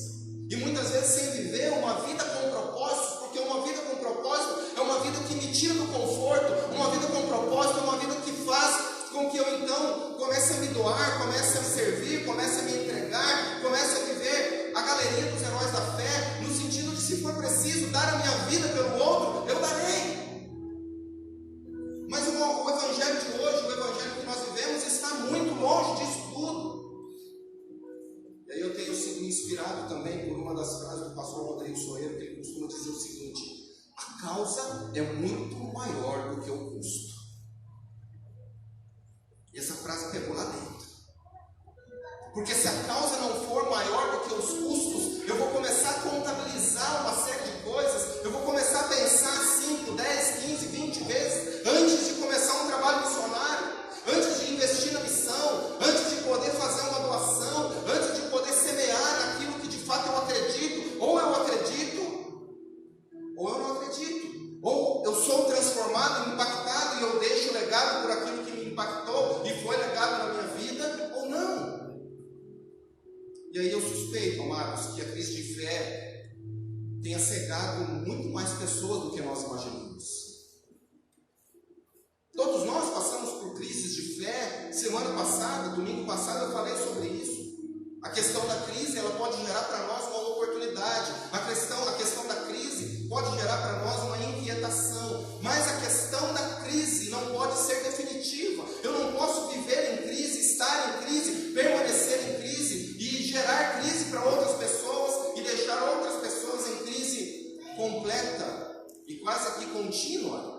E muitas vezes sem viver uma vida com propósito, porque uma vida com propósito é uma vida que me tira do conforto, uma vida com propósito é uma vida que faz com que eu então comece a me doar, comece a servir, comece a me entregar, comece a viver a galeria dos heróis da fé, no sentido de, se for preciso dar a minha vida pelo outro, eu darei. Mas o evangelho de hoje, o evangelho que nós vivemos, está muito longe disso tudo. E aí eu tenho sido inspirado também por uma das frases do pastor Rodrigo Soeiro, que ele costuma dizer o seguinte: a causa é muito maior do que o custo. E essa frase pegou lá dentro. Porque se a causa não for maior do que os custos, eu vou começar a contabilizar uma série de coisas, eu vou começar a pensar 5, 10, 15, 20 vezes antes de começar um trabalho missionário, antes de investir na missão, antes de poder fazer uma doação, antes de poder semear naquilo que de fato eu acredito. Ou eu acredito, ou eu não acredito. Ou eu sou transformado, impactado, e eu deixo legado por aquilo que me impactou e foi legado na minha vida, ou não. E aí eu suspeito, amados, que a crise de fé tenha cegado muito mais pessoas do que nós imaginamos. Todos nós passamos por crises de fé. Semana passada, domingo passado, eu falei sobre isso. A questão da crise, ela pode gerar para nós uma oportunidade. A questão da crise pode gerar para nós uma inquietação. Mas a questão da crise não pode ser definitiva. Eu não posso viver em crise, estar em crise, permanecer em crise e gerar crise para outras pessoas e deixar outras pessoas em crise completa e quase que contínua.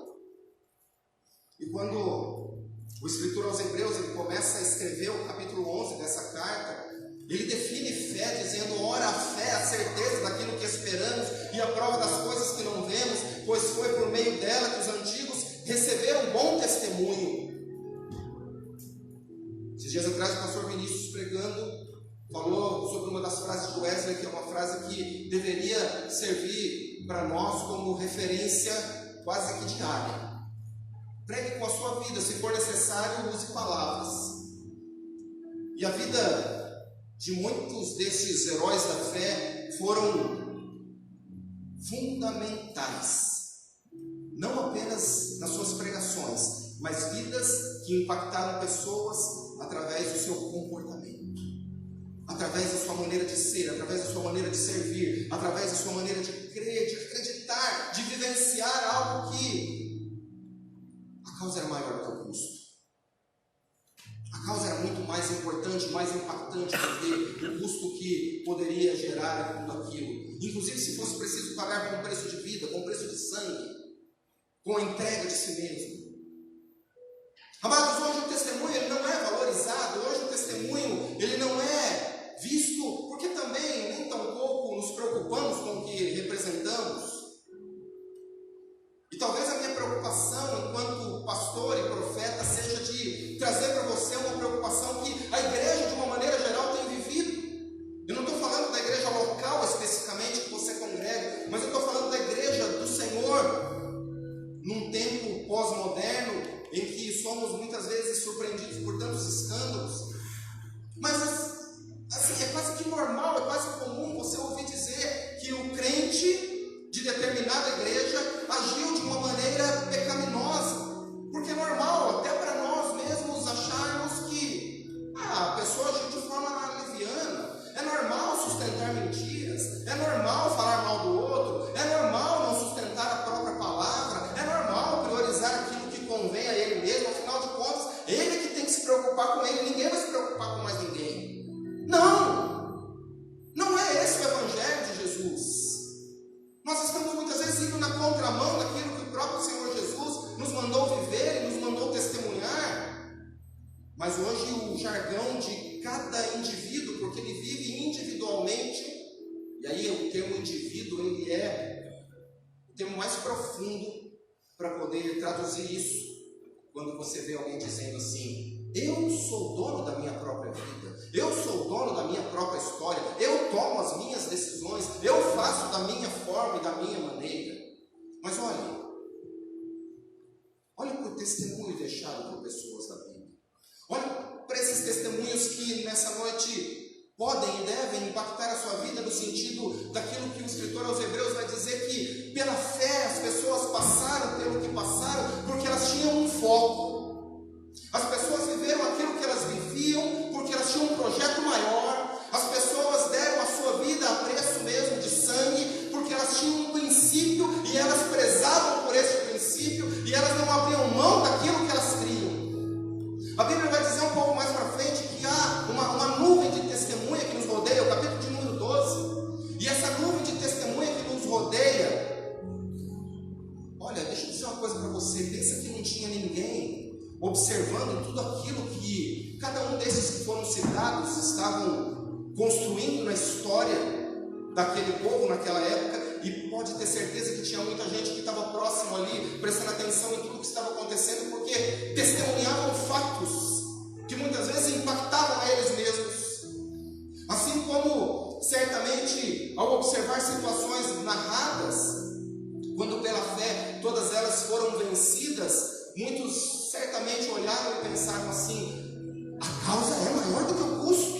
E quando o escritor aos Hebreus ele começa a escrever o capítulo 11 dessa carta, ele define fé dizendo: ora, a fé é a certeza daquilo que esperamos e a prova das coisas que não vemos, pois foi por meio dela que os antigos receberam bom testemunho. Esses dias atrás o pastor Vinícius pregando, falou sobre uma das frases de Wesley, que é uma frase que deveria servir para nós como referência quase que diária. Pregue com a sua vida, se for necessário, use palavras. E a vida de muitos desses heróis da fé foram fundamentais, não apenas nas suas pregações, mas vidas que impactaram pessoas através do seu comportamento, através da sua maneira de ser, através da sua maneira de servir, através da sua maneira de crer, de acreditar, de vivenciar algo que a causa era maior do que o custo. A causa era muito mais importante, mais impactante do que o custo que poderia gerar tudo aquilo. Inclusive, se fosse preciso pagar com preço de vida, com preço de sangue, com a entrega de si mesmo. Amados, hoje o testemunho ele não é valorizado, hoje o testemunho ele não é visto, porque também nem tampouco nos preocupamos com o que representamos. E talvez a minha preocupação enquanto pastor e profeta seja de trazer para você uma preocupação que a igreja de uma maneira geral tem vivido. Eu não estou falando da igreja local especificamente que você congrega, mas eu estou falando da igreja do Senhor num tempo pós-moderno em que somos muitas vezes surpreendidos por tantos escândalos. Mas assim, é quase que normal, é quase comum você ouvir dizer que o crente de determinada igreja agiu de uma maneira pecaminosa, porque é normal, até para nós mesmos acharmos que a pessoa agiu de forma leviana, é normal sustentar mentiras, é normal falar mal do outro, é normal não sustentar a própria palavra, é normal priorizar aquilo que convém a ele mesmo, afinal de contas, ele que tem que se preocupar com ele, ninguém vai se preocupar com mais ninguém. Não é esse o evangelho de Jesus. Nós estamos muitas vezes indo na contramão daquilo que o próprio Senhor Jesus nos mandou viver e nos mandou testemunhar. Mas hoje o jargão de cada indivíduo, porque ele vive individualmente, e aí o termo indivíduo ele é o termo mais profundo para poder traduzir isso. Quando você vê alguém dizendo assim: eu sou dono da minha própria vida, eu sou dono da minha própria história, eu tomo as minhas decisões, eu faço da minha forma e da minha maneira. Mas olha para o testemunho deixado por pessoas da Bíblia. Olha para esses testemunhos que nessa noite podem e devem impactar a sua vida no sentido daquilo que o escritor aos Hebreus vai dizer, que pela fé as pessoas passaram pelo que passaram porque elas tinham um foco. As pessoas viveram aquilo que elas viviam porque elas tinham um projeto maior. As pessoas deram a sua vida a preço mesmo de sangue porque elas tinham um princípio e elas prezavam por esse princípio e elas não abriam mão daquilo que elas criam. A Bíblia vai dizer um pouco mais para frente que há uma nuvem de testemunha que nos rodeia, o capítulo de número 12. E essa nuvem de testemunha que nos rodeia, olha, deixa eu dizer uma coisa para você, pensa que não tinha ninguém observando tudo aquilo que cada um desses que foram citados estavam construindo na história daquele povo naquela época, e pode ter certeza que tinha muita gente que estava próximo ali, prestando atenção em tudo que estava acontecendo, porque testemunhavam fatos que muitas vezes impactavam a eles mesmos. Assim como, certamente, ao observar situações narradas, quando pela fé todas elas foram vencidas, muitos certamente olharam e pensaram assim: a causa é maior do que o custo,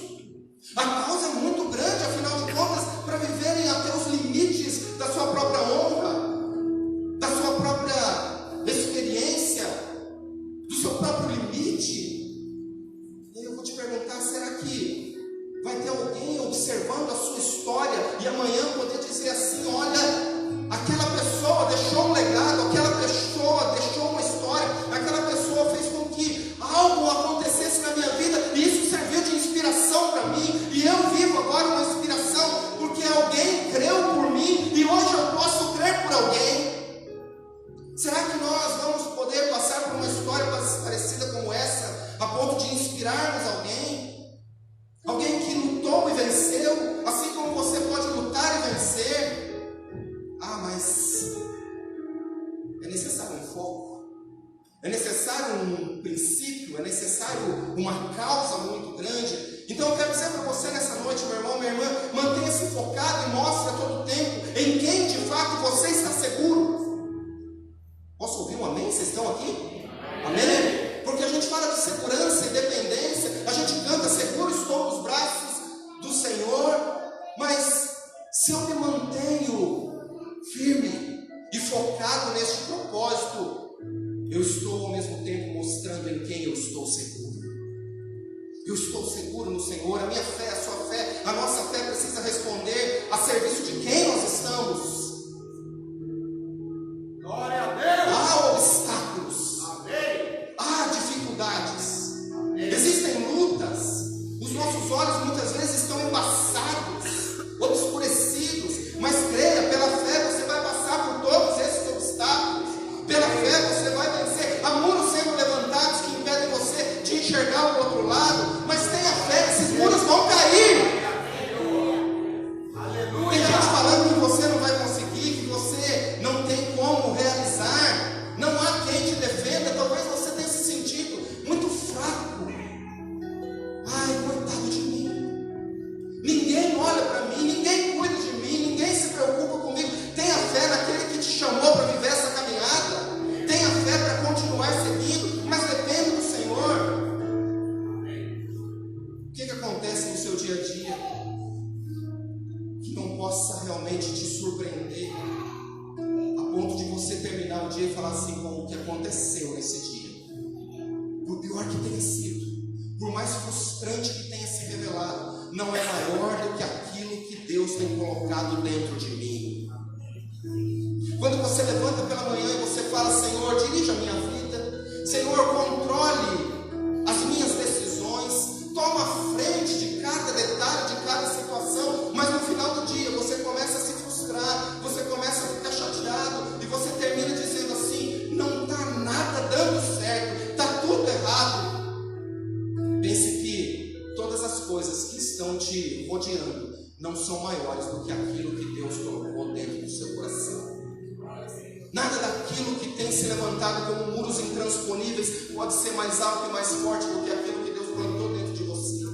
a causa é muito grande, afinal de contas, para viverem até os limites da sua própria honra, da sua própria experiência, do seu próprio limite. E aí eu vou te perguntar, será que vai ter alguém observando a sua história e amanhã poder dizer assim: olha, aquela pessoa deixou um legado, aquela pessoa deixou uma história, aquela pessoa fez com que algo acontecesse na minha vida e isso serviu de inspiração para mim, e eu vivo agora uma inspiração porque alguém creu por mim e hoje eu posso crer por alguém. Será que nós vamos poder passar por uma história parecida como essa, a ponto de inspirarmos alguém? Alguém que lutou e venceu, assim como você pode lutar e vencer. Mas é necessário um foco, é necessário um princípio, é necessário uma causa muito grande. Então eu quero dizer para você nessa noite, meu irmão, minha irmã, mantenha-se focado e mostre a todo tempo em quem de fato você está seguro. Posso ouvir um amém? Vocês estão aqui? Amém? Porque a gente fala de segurança e dependência, a gente canta seguro, estou nos braços do Senhor, mas se eu me mantenho firme e focado neste propósito, eu estou ao mesmo tempo mostrando em quem eu estou seguro. Eu estou seguro no Senhor, a minha fé, a sua fé, a nossa fé precisa responder a serviço de quem nós estamos. Glória a Deus! Há obstáculos, Amém! há dificuldades, existem lutas, os nossos olhos muitas vezes estão embaçados, obscurecidos, mas creia, pela fé você vai passar por todos esses obstáculos, pela fé você vai vencer. Há muros sendo levantados que impedem você de enxergar o outro lado, mas tenha fé, esses muros vão cair. Tem gente falando que você não vai conseguir, que você não tem como realizar, não há quem te defenda. Talvez você tenha se sentido muito fraco. Ai, coitado de mim, ninguém olha para mim, ninguém cuida de mim, ninguém se preocupa comigo. Tenha fé naquele que te chamou para viver essa caminhada, tenha fé para continuar seguindo, mas depende do Senhor. O que acontece no seu dia a dia que não possa realmente te surpreender a ponto de você terminar o dia e falar assim, como o que aconteceu nesse dia, por pior que tenha sido, por mais frustrante que tenha se revelado, não é maior do que aquilo que Deus tem colocado dentro de mim. Quando você levanta pela manhã e você fala, Senhor, dirija a minha vida, Senhor, controle as minhas decisões, toma a frente de cada detalhe, de cada situação, mas no final do dia você começa a se frustrar, você começa a ficar chateado e você termina dizendo assim, não está nada dando certo, está tudo errado. Pense que todas as coisas que estão te rodeando não são maiores do que aquilo que Deus colocou dentro do seu coração. Nada daquilo que tem se levantado como muros intransponíveis pode ser mais alto e mais forte do que aquilo que Deus plantou dentro de você.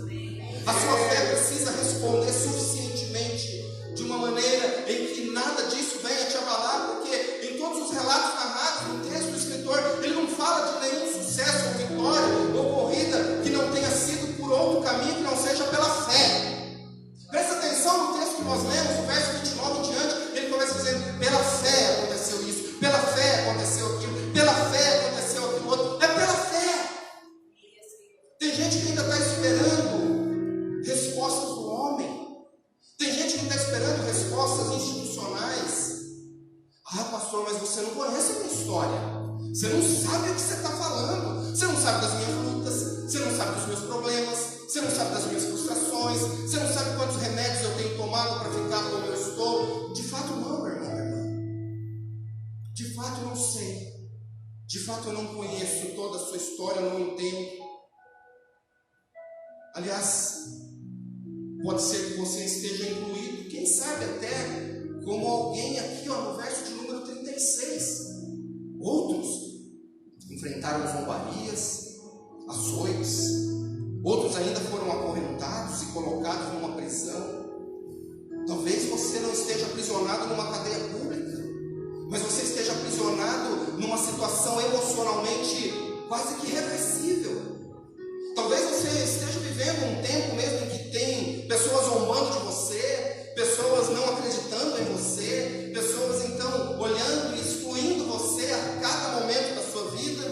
A sua fé precisa responder suficientemente de uma maneira em que nada disso venha te abalar, porque em todos os relatos narrados no texto, o escritor ele não fala de nenhum sucesso ou vitória ou corrida que não tenha sido por outro caminho que não seja pela fé. Presta atenção no texto que nós lemos, o verso 29 em diante, ele começa dizendo, pela fé aconteceu isso, pela fé aconteceu aquilo, pela fé aconteceu aquilo outro, é pela fé. Tem gente que ainda está esperando respostas do homem, tem gente que está esperando respostas institucionais. Ah, pastor, mas você não conhece a minha história, você não sabe o que você está falando, você não sabe das minhas lutas, você não sabe dos meus problemas, você não sabe das minhas frustrações, você não sabe quantos remédios eu tenho tomado para ficar como eu estou. De fato não, meu irmão, minha irmã. De fato eu não sei. De fato eu não conheço toda a sua história, eu não entendo. Aliás, pode ser que você esteja incluído, quem sabe até como alguém aqui no verso de número 36. Outros enfrentaram zombarias, açoites, outros ainda foram acorrentados e colocados numa prisão. Talvez você não esteja aprisionado numa cadeia pública, mas você esteja aprisionado numa situação emocionalmente quase que irreversível. Talvez você esteja vivendo um tempo mesmo em que tem pessoas zombando de você, pessoas não acreditando em você, pessoas então olhando e excluindo você a cada momento da sua vida.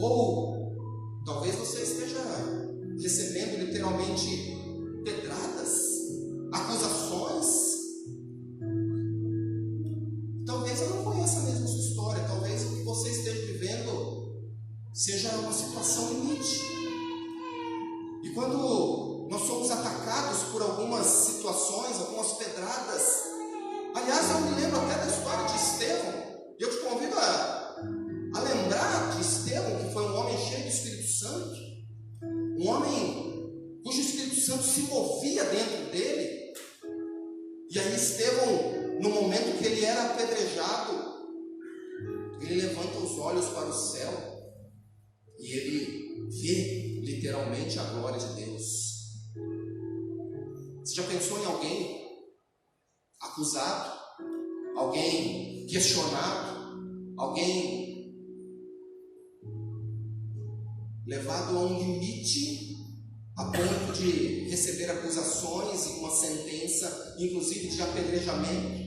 Ou talvez você esteja recebendo literalmente pedradas, acusações. Talvez eu não conheça mesmo a sua história, talvez o que você esteja vivendo seja uma situação limite. E quando nós somos atacados por algumas situações, algumas pedradas, aliás, eu me lembro até da história de Estevão, e eu te convido a lembrar de Estevão, que foi um homem cheio do Espírito Santo, um homem cujo Espírito Santo se movia dentro dele. E aí Estevão, no momento que ele era apedrejado, ele levanta os olhos para o céu e ele vê literalmente a glória de Deus. Você já pensou em alguém acusado, alguém questionado, alguém levado a um limite a ponto de receber acusações e uma sentença, inclusive de apedrejamento?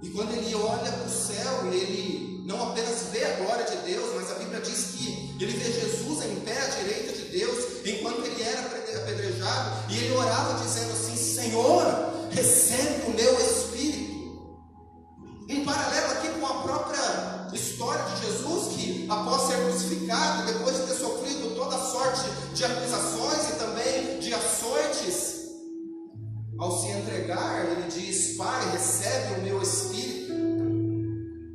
E quando ele olha para o céu, ele não apenas vê a glória de Deus, mas a Bíblia diz que ele vê Jesus em pé à direita de Deus, enquanto ele era apedrejado, e ele orava dizendo assim: Senhor, recebe o meu espírito. Em paralelo aqui com a própria história de Jesus, que após ser crucificado, depois de ter sofrido toda a sorte de acusações e também de açoites, ao se entregar, ele diz: Pai, recebe o meu espírito.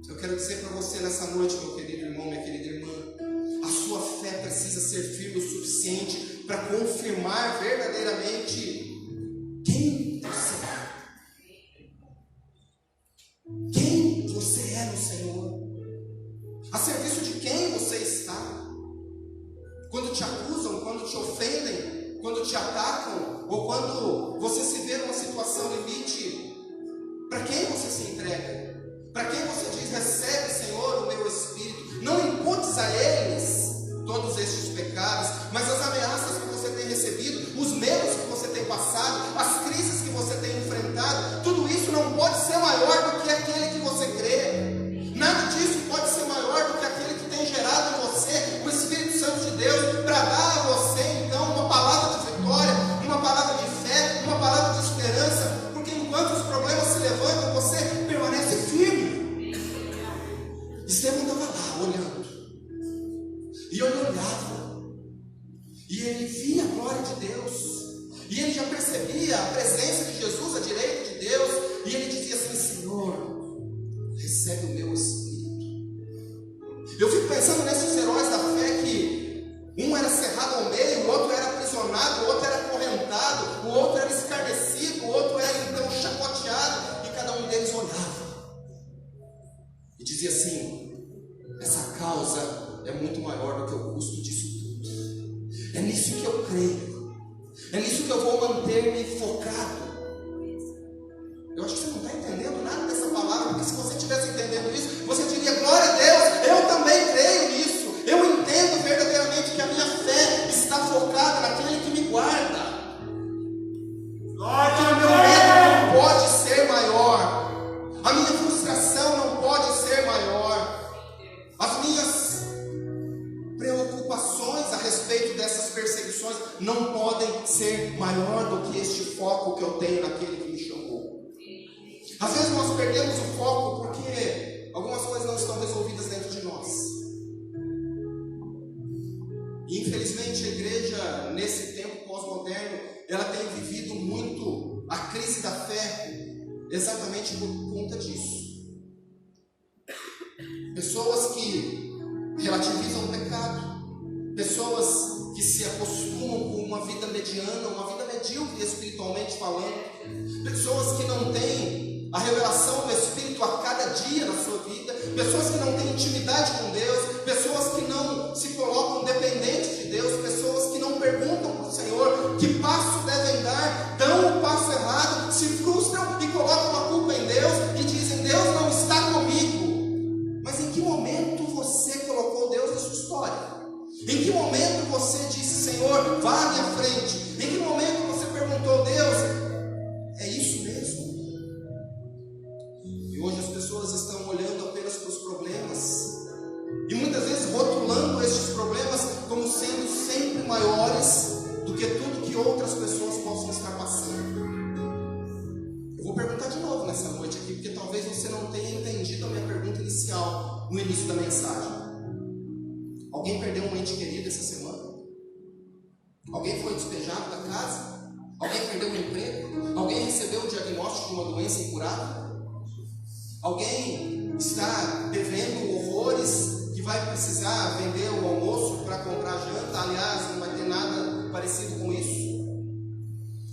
Eu quero dizer para você nessa noite, meu querido irmão, minha querida irmã, a sua fé precisa ser firme o suficiente para confirmar verdadeiramente quem você é. Quem você é no Senhor. A serviço de quem você está. Quando te acusam, quando te ofendem, quando te atacam, ou quando você se vê numa situação limite, para quem você se entrega? Para quem você diz: recebe, Senhor, o meu espírito? Não imputes a eles todos estes pecados, mas as ameaças que você tem recebido, os medos que você tem passado, as crises que você tem enfrentado, tudo isso não pode ser maior do que aquele que você crê. Nada disso pode ser maior do que aquele que tem gerado em você o Espírito Santo de Deus, para dar a você então uma palavra de vitória, uma palavra de fé, uma palavra de esperança, porque enquanto os problemas se levantam, você permanece firme. Estevão estava lá olhando, e ele olhava, e ele via a glória de Deus, e ele já percebia a presença de Jesus à direita de Deus, e ele dizia assim: Senhor, recebe o meu espírito. Eu fico pensando nesses heróis da fé, que um era cerrado ao meio, o outro era aprisionado, o outro era acorrentado, o outro era escarnecido, o outro era então chacoteado, e cada um deles olhava e dizia assim: essa causa é muito maior do que o custo disso tudo. É nisso que eu creio, é nisso que eu vou manter-me focado. Eu acho que você não está entendendo nada dessa palavra, porque se você estivesse entendendo isso, você diria: glória a Deus, eu também creio nisso. Eu entendo verdadeiramente que a minha fé está focada naquele que me guarda. Que o meu medo não pode ser maior, a minha frustração não pode ser maior, as minhas preocupações a respeito dessas perseguições não podem ser maior do que este foco que eu tenho naquele que me chamou. Às vezes nós perdemos o foco porque algumas coisas não estão resolvidas dentro de nós. E infelizmente a igreja, nesse tempo pós-moderno, ela tem vivido muito a crise da fé exatamente por conta disso. Pessoas que relativizam o pecado, pessoas que se acostumam com uma vida mediana, uma vida medíocre espiritualmente falando, pessoas que não têm a revelação do Espírito a cada dia na sua vida, pessoas que não têm intimidade com Deus, pessoas que não se colocam dependentes de Deus, pessoas que não perguntam para o Senhor que passo devem dar, dão o passo errado, se frustram e colocam a culpa em Deus e dizem: Deus não está comigo. Mas em que momento você colocou Deus na sua história? Em que momento você disse: Senhor, vá à minha frente? Em que momento você perguntou: Deus, é isso mesmo? E hoje as pessoas estão olhando apenas para os problemas e muitas vezes rotulando estes problemas como sendo sempre maiores do que tudo que outras pessoas possam estar passando. Eu vou perguntar de novo nessa noite aqui, porque talvez você não tenha entendido a minha pergunta inicial no início da mensagem. Alguém perdeu um ente querido essa semana? Alguém foi despejado da casa? Alguém perdeu um emprego? Alguém recebeu o diagnóstico de uma doença incurável? Alguém está devendo horrores que vai precisar vender o almoço para comprar janta? Aliás, não vai ter nada parecido com isso.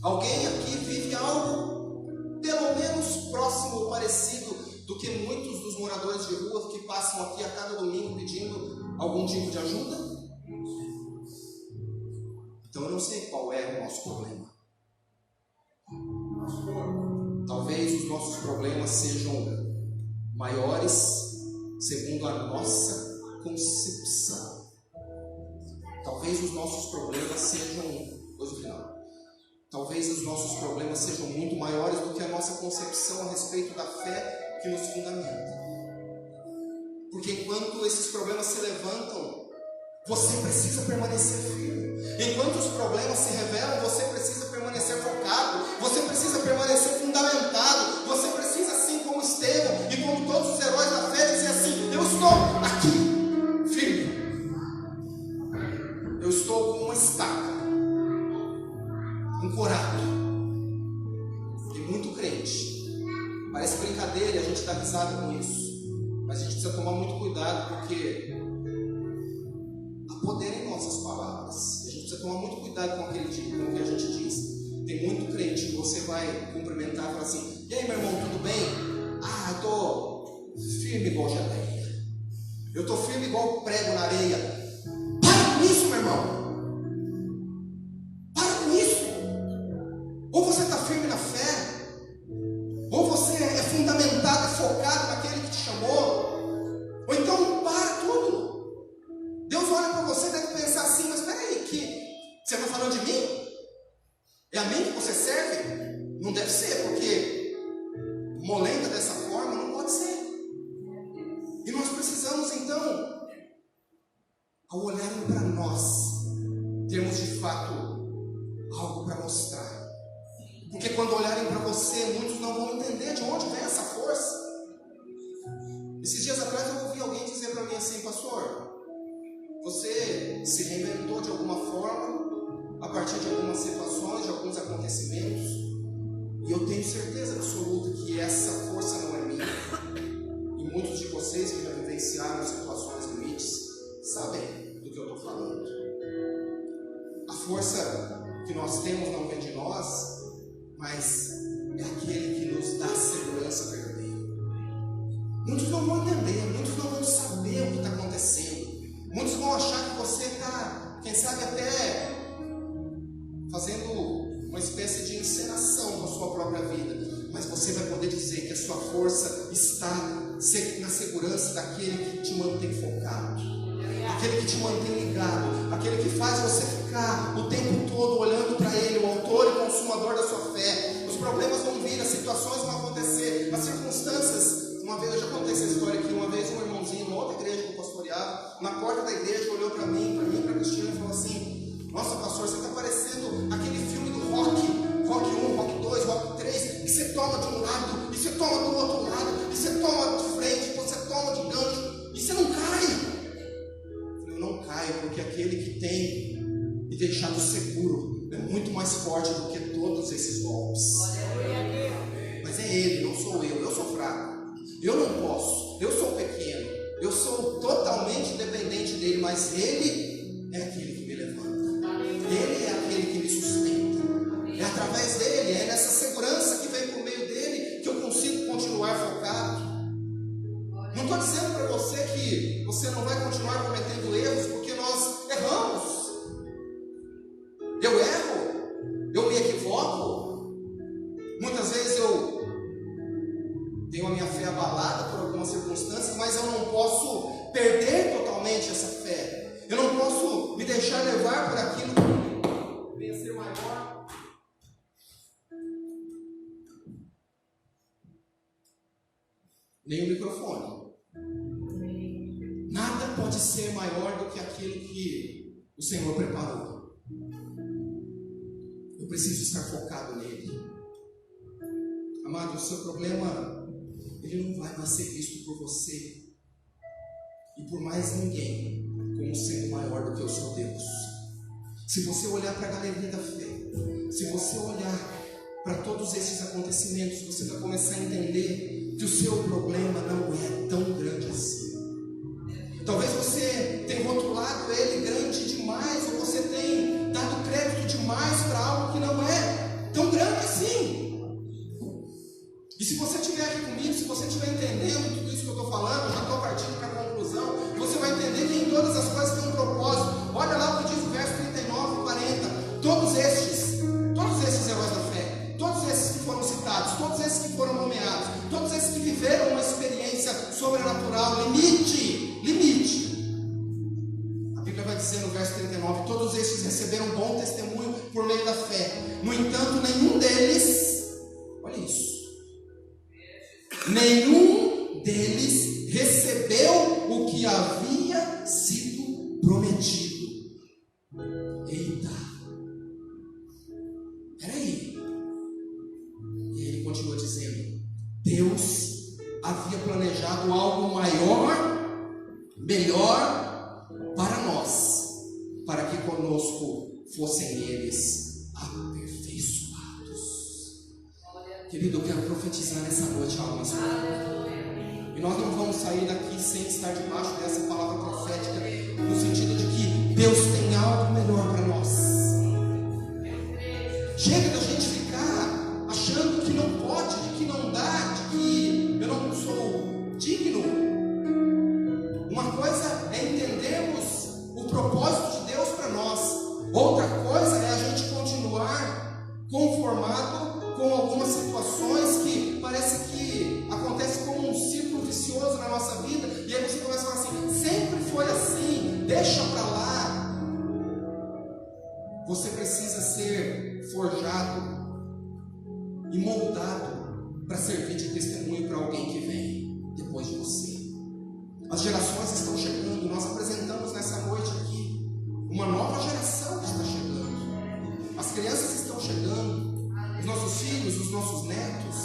Alguém aqui vive algo pelo menos próximo ou parecido do que muitos dos moradores de rua que passam aqui a cada domingo pedindo algum tipo de ajuda? sei qual é o nosso problema. Talvez os nossos problemas sejam maiores segundo a nossa concepção. Talvez os nossos problemas sejam, talvez os nossos problemas sejam muito maiores do que a nossa concepção a respeito da fé que nos fundamenta. Porque enquanto esses problemas se levantam, você precisa permanecer firme. Enquanto os problemas se revelam, você precisa permanecer focado. Você precisa permanecer fundamentado. Você precisa, assim como Estevão e como todos os heróis da fé, dizer assim: eu estou aqui, firme. Eu estou com uma estaca, ancorado. Tem muito crente. Parece brincadeira e a gente dá risada com isso. Mas a gente precisa tomar muito cuidado, porque há poder em nossas palavras. A gente precisa tomar muito cuidado com aquele tipo, com o que a gente diz. Tem muito crente que você vai cumprimentar e falar assim: e aí, meu irmão, tudo bem? Ah, eu estou firme igual geleia. Eu estou firme igual prego na areia. Para com isso, meu irmão. Para com isso. Ou você está firme na fé, ou você é fundamentado e focado naquele que te chamou, ou então para tudo. Deus olha para você e deve pensar assim: mas espera aí, que você está falando de mim? É a mim que você serve? Não deve ser, porque molenga dessa forma não pode ser. E nós precisamos então, ao olharem para nós, termos de fato algo para mostrar. Porque quando olharem para você, muitos não vão entender de onde vem essa força. Esses dias atrás eu ouvi alguém dizer para mim assim: pastor, você se reinventou de alguma forma a partir de algumas situações, de alguns acontecimentos, e eu tenho certeza absoluta que essa força não é minha. E muitos de vocês que já vivenciaram situações limites sabem do que eu estou falando. A força que nós temos não vem de nós, mas é aquele que nos dá segurança verdadeira. Muitos não vão entender, muitos não vão saber o que está acontecendo. Muitos vão achar que você está, quem sabe, até fazendo uma espécie de encenação com a sua própria vida. Mas você vai poder dizer que a sua força está na segurança daquele que te mantém focado, aquele que te mantém ligado, aquele que faz você ficar o tempo todo olhando para Ele, o autor e consumador da sua fé. Os problemas vão vir, as situações vão acontecer, as circunstâncias. Uma vez, eu já contei essa história aqui, uma vez um irmãozinho, numa outra igreja que eu pastoreava, na porta da igreja, olhou para mim e para a Cristina e falou assim: nossa, pastor, você está parecendo aquele filme do Rock 1, Rock 2, Rock 3, que você toma de um lado, e você toma do outro lado, e você toma de frente, você toma de gancho, e você não cai. Eu não caio, porque aquele que tem me deixado seguro é muito mais forte do que todos esses golpes. Mas é Ele, não sou eu sou fraco. Eu não posso, eu sou pequeno, eu sou totalmente dependente dele, mas Ele é aquele que me levanta, Ele é aquele que me sustenta, é através dele, é nessa segurança que vem por meio dele que eu consigo continuar focado. Não estou dizendo para você que você não vai continuar cometendo erros, porque nós erramos. Eu erro, eu me equivoco, muitas vezes eu tenho a minha fé abalada por algumas circunstâncias, mas eu não posso perder totalmente essa fé. Eu não posso me deixar levar por aquilo que venha a ser maior. Nem o microfone. Nada pode ser maior do que aquilo que o Senhor preparou. Eu preciso estar focado nele. Amado, o seu problema, ele não vai mais ser visto por você e por mais ninguém como sendo maior do que o seu Deus. Se você olhar para a galeria da fé, se você olhar para todos esses acontecimentos, você vai começar a entender que o seu problema não é tão grande assim. Talvez você tenha rotulado ele grande demais, ou você tenha dado crédito demais para algo que não é tão grande assim. E se você estiver aqui comigo, se você estiver entendendo tudo isso que eu estou falando, eu já estou partindo para a conclusão, você vai entender que em todas as coisas tem um propósito. Olha lá o que diz o verso 39 e 40. Todo receberam um bom testemunho por meio da fé. No entanto, nenhum deles, olha isso, nenhum deles recebeu o que havia sido prometido. Eita, peraí. E ele continua dizendo: Deus havia planejado algo maior, melhor para nós, para que conosco fossem eles aperfeiçoados. Querido, eu quero profetizar nessa noite algo na sua vida. E nós não vamos sair daqui sem estar debaixo dessa palavra profética, no sentido de que Deus tem algo melhor para nós. Chega da gente ficar achando que não pode, de que não dá, de que eu não sou digno. Uma coisa é entendermos o propósito de Deus para nós. Outra coisa é a gente continuar conformado com algumas situações que parece que acontece como um círculo vicioso na nossa vida. E aí você começa a falar assim: sempre foi assim, deixa para lá. Você precisa ser forjado e moldado para servir de testemunho para alguém que vem depois de você. As gerações estão chegando. Nós apresentamos nessa noite aqui uma nova geração que está chegando. As crianças estão chegando, os nossos filhos, os nossos netos,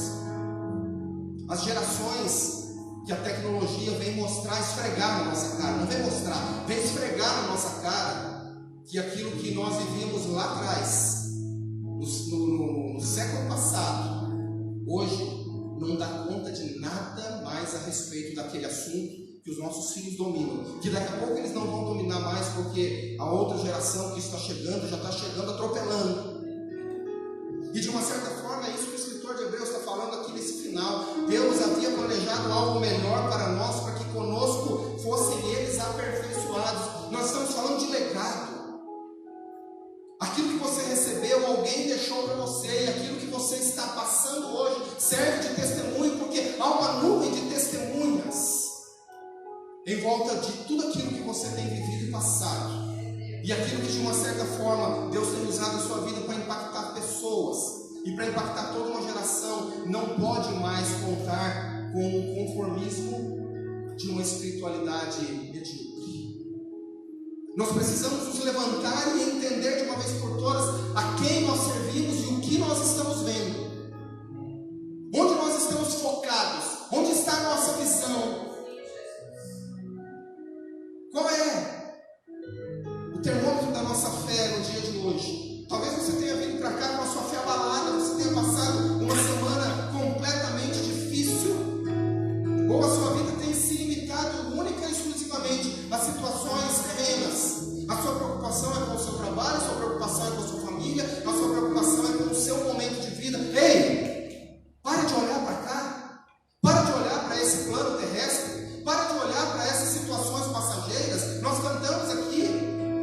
as gerações que a tecnologia vem mostrar, esfregar na nossa cara. Não vem mostrar, vem esfregar na nossa cara que aquilo que nós vivíamos lá atrás, no século passado, hoje não dá conta de nada mais a respeito daquele assunto que os nossos filhos dominam, que daqui a pouco eles não vão dominar mais, porque a outra geração que está chegando, já está chegando atropelando. E de uma certa forma é isso que o escritor de Hebreus está falando aqui nesse final. Deus havia planejado algo melhor para nós, para que conosco fossem eles aperfeiçoados. Nós estamos falando de legado. Aquilo que você recebeu, alguém deixou para você, e aquilo que você está passando hoje serve de testemunho, porque há uma nuvem de testemunhas em volta de tudo aquilo que você tem vivido e passado, e aquilo que de uma certa forma Deus tem usado a sua vida para impactar pessoas e para impactar toda uma geração. Não pode mais contar com o conformismo de uma espiritualidade medíocre. Nós precisamos nos levantar e entender de uma vez por todas a quem nós servimos e o que nós estamos vendo. Onde nós estamos focados? Onde está a nossa visão? Qual é o termômetro da nossa fé no dia de hoje? Talvez você tenha vindo para cá com a sua fé abalada, você tenha passado uma semana completamente difícil, ou a sua vida tem se limitado única e exclusivamente a situações terrenas. A sua preocupação é com o seu trabalho, a sua preocupação é com a sua família, a sua preocupação é com o seu momento de vida. Ei, para de olhar para cá, para de olhar para esse plano terrestre, para de olhar para essas situações passageiras. Nós cantamos aqui,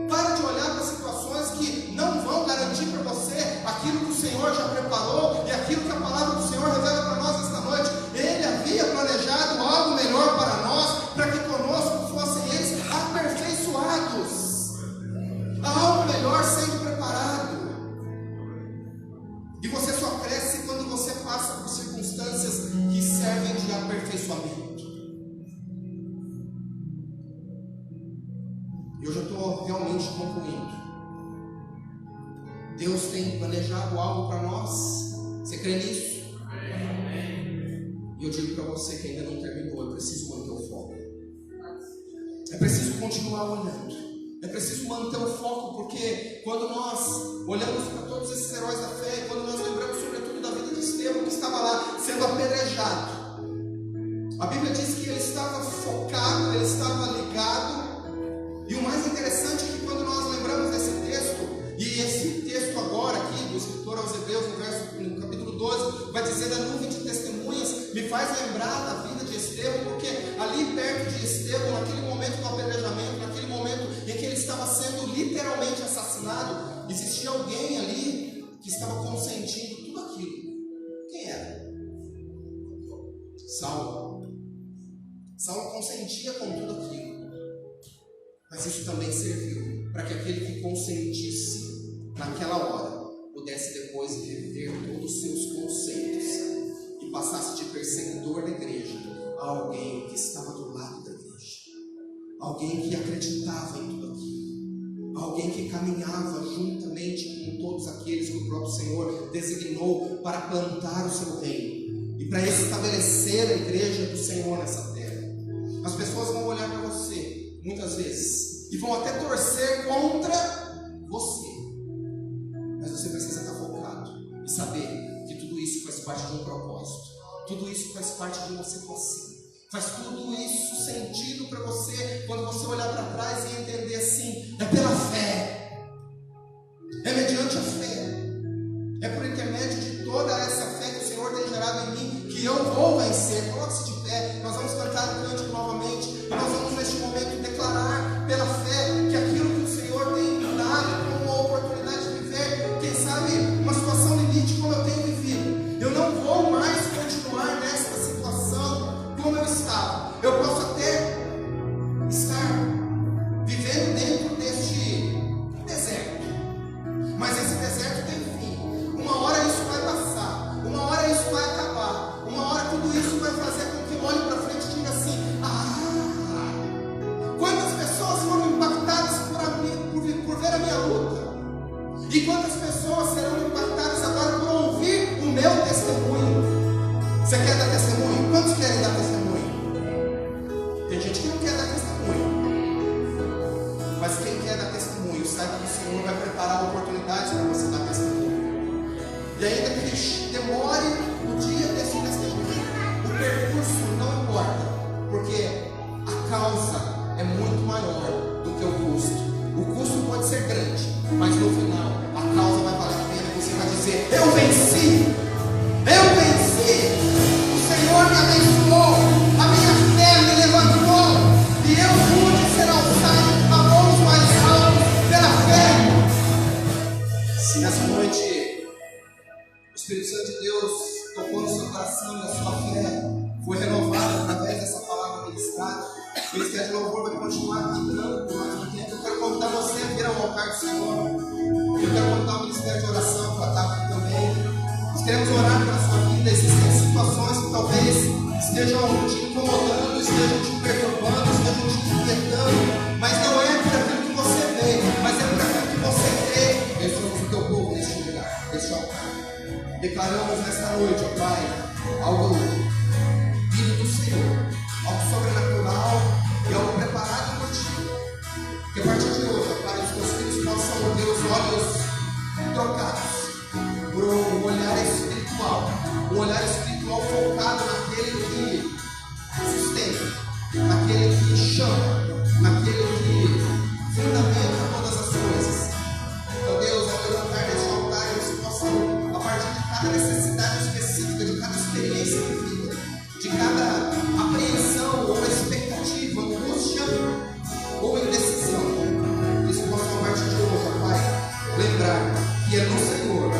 para de olhar para situações que não vão garantir para você aquilo que o Senhor já preparou e aquilo que a palavra do Senhor revela para nós esta noite. Ele havia planejado algo melhor para nós, para que conosco fossem eles aperfeiçoados. Há algo melhor sendo preparado. E você só cresce quando você passa por circunstâncias que servem de aperfeiçoamento. Eu já estou realmente concluindo. Deus tem planejado algo para nós. Você crê nisso? E eu digo para você que ainda não terminou, é preciso manter o foco. É preciso continuar olhando. É preciso manter o foco, porque quando nós olhamos para todos esses heróis da fé, quando nós lembramos sobretudo da vida de Estevão, que estava lá sendo apedrejado, a Bíblia diz que ele estava focado, ele estava ligado. E o mais interessante é que quando nós lembramos desse texto, e esse texto agora aqui do escritor aos Hebreus, no capítulo 12, vai dizer da nuvem de testemunhas, me faz lembrar da vida de Estevão, porque ali perto de Estevão, naquele momento do apedrejamento, naquele momento em que ele estava sendo literalmente assassinado, existia alguém ali que estava consentindo tudo aquilo. Quem era? Saulo. Saulo consentia com tudo aquilo, mas isso também serviu para que aquele que consentisse naquela hora, pudesse depois rever todos os seus conceitos e passasse de perseguidor da igreja a alguém que estava do lado da igreja, alguém que acreditava em tudo aquilo, alguém que caminhava juntamente com todos aqueles que o próprio Senhor designou para plantar o seu reino e para estabelecer a igreja do Senhor nessa terra. As pessoas vão olhar para você muitas vezes e vão até torcer contra você, mas você precisa estar focado e saber que tudo isso faz parte de um propósito, tudo isso faz parte de uma situação, faz tudo isso sentido para você quando você olhar para trás e entender assim: é pela fé, é mediante a fé, é por intermédio de toda essa fé que o Senhor tem gerado em mim que eu vou vencer. Coloque-se de pé, nós vamos cantar o cântico novamente e nós vamos neste momento declarar pela fé que aquilo que o Senhor tem me dado como uma oportunidade de viver, quem sabe uma situação limite como eu tenho vivido, eu não vou mais continuar nessa situação como eu estava. Eu posso até estar vivendo dentro deste deserto, mas esse deserto tem fim. Uma hora isso vai passar, uma hora isso vai acabar, uma hora tudo isso vai fazer com que eu olhe para frente e diga assim: quantas pessoas foram impactadas por ver a minha luta, e quantas pessoas serão impactadas agora por ouvir o meu testemunho. Você quer dar testemunho? Quantos querem dar testemunho? Tem gente que não quer dar testemunho, mas quem quer dar testemunho sabe que o Senhor vai preparar oportunidades para você dar testemunho. E ainda que demore o dia desse testemunho, o percurso não importa, porque a causa é muito maior do que o custo. O custo pode ser grande, mas no final a causa vai valer a pena. Você vai dizer: eu venci, eu venci. O Senhor me abençoou, a minha fé me levantou e eu pude ser alçado a voos mais altos pela fé. Se nessa noite o Espírito Santo de Deus tocou no seu coração e a sua fé foi renovada através dessa palavra ministrada, o Ministério de Louvor vai continuar cantando por mais um tempo. Eu quero convidar você a vir ao altar do Senhor. Eu quero convidar o Ministério de Oração para estar aqui também. Nós queremos orar pela sua vida. Existem situações que talvez estejam te incomodando, estejam te perturbando, estejam te inquietando, mas não é por aquilo que você vê, mas é por aquilo que você crê. Abençoamos o teu povo neste lugar, neste altar. Declaramos nesta noite, ó Pai, algo vindo do Senhor, algo sobrenatural e algo preparado por Ti. Que a partir de hoje, ó Pai, os teus filhos possam ter os olhos trocados por um olhar espiritual focado naquele que sustenta, naquele que chama, naquele que fundamenta todas as coisas. Então, Deus, ao levantar deste altar, eles possam, a partir de cada necessidade específica, de cada experiência vivida, de cada apreensão ou expectativa, angústia ou indecisão, eles possam, a partir de hoje, ó Pai, lembrar que é no Senhor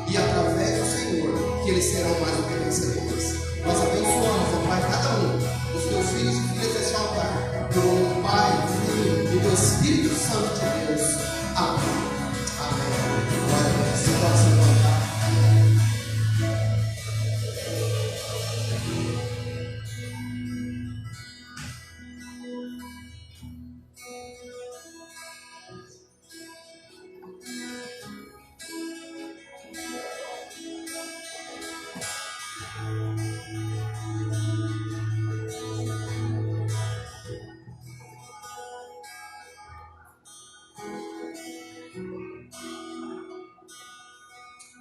e através do Senhor que eles serão mais do que vencedores. Nós abençoamos, ó Pai, cada um dos teus filhos e filhas deste altar, no nome do Pai, do Filho e do Espírito Santo de Deus. Amém. Amém. Glória a Deus. Você pode se levantar.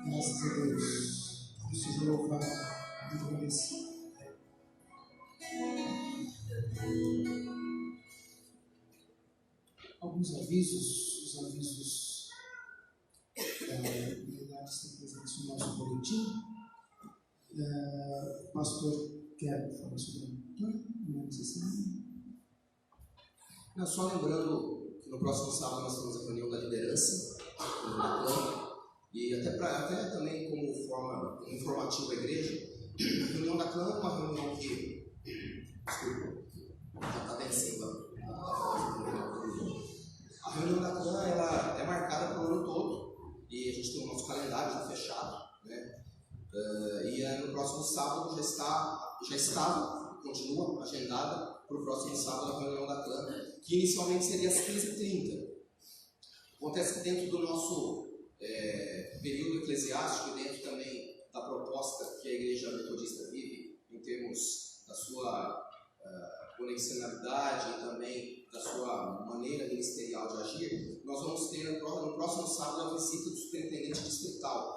Graças a Deus. Preciso louvar e agradecer. Alguns avisos. Os avisos da unidade estão presentes no nosso boletim. O pastor quer falar sobre a não é necessário. Só lembrando que no próximo sábado nós temos a reunião da liderança no Natal, e até também como forma informativa à igreja. A reunião da clã é uma reunião que está vencendo a reunião da clã, ela é marcada pelo ano todo, e já estava, continua agendada para o próximo sábado a reunião da clã, que inicialmente seria às 15h30. Acontece que dentro do nosso período eclesiástico e dentro também da proposta que a Igreja Metodista vive, em termos da sua conexionalidade e também da sua maneira ministerial de agir, nós vamos ter no próximo sábado a visita do superintendente distrital.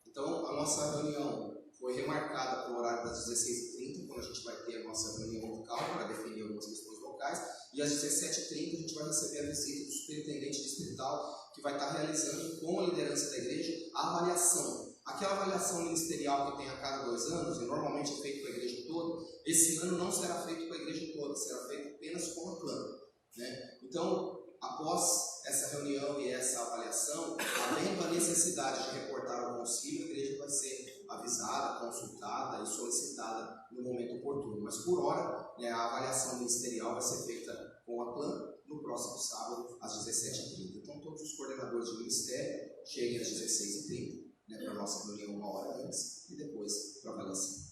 Então, a nossa reunião foi remarcada para o horário das 16h30, quando a gente vai ter a nossa reunião local para definir algumas questões locais, e às 17h30 a gente vai receber a visita do superintendente distrital, que vai estar realizando com a liderança da igreja a avaliação. Aquela avaliação ministerial que tem a cada 2 anos, e normalmente é feito com a igreja toda, esse ano não será feito com a igreja toda, será feito apenas com a clã, né? Então, após essa reunião e essa avaliação, havendo a necessidade de reportar ao concílio, a igreja vai ser avisada, consultada e solicitada no momento oportuno. Mas por hora, né, a avaliação ministerial vai ser feita com a clã no próximo sábado, às 17h30. Então, todos os coordenadores de ministério cheguem às 16h30, né, para a nossa reunião 1 hora antes e depois para a avaliação.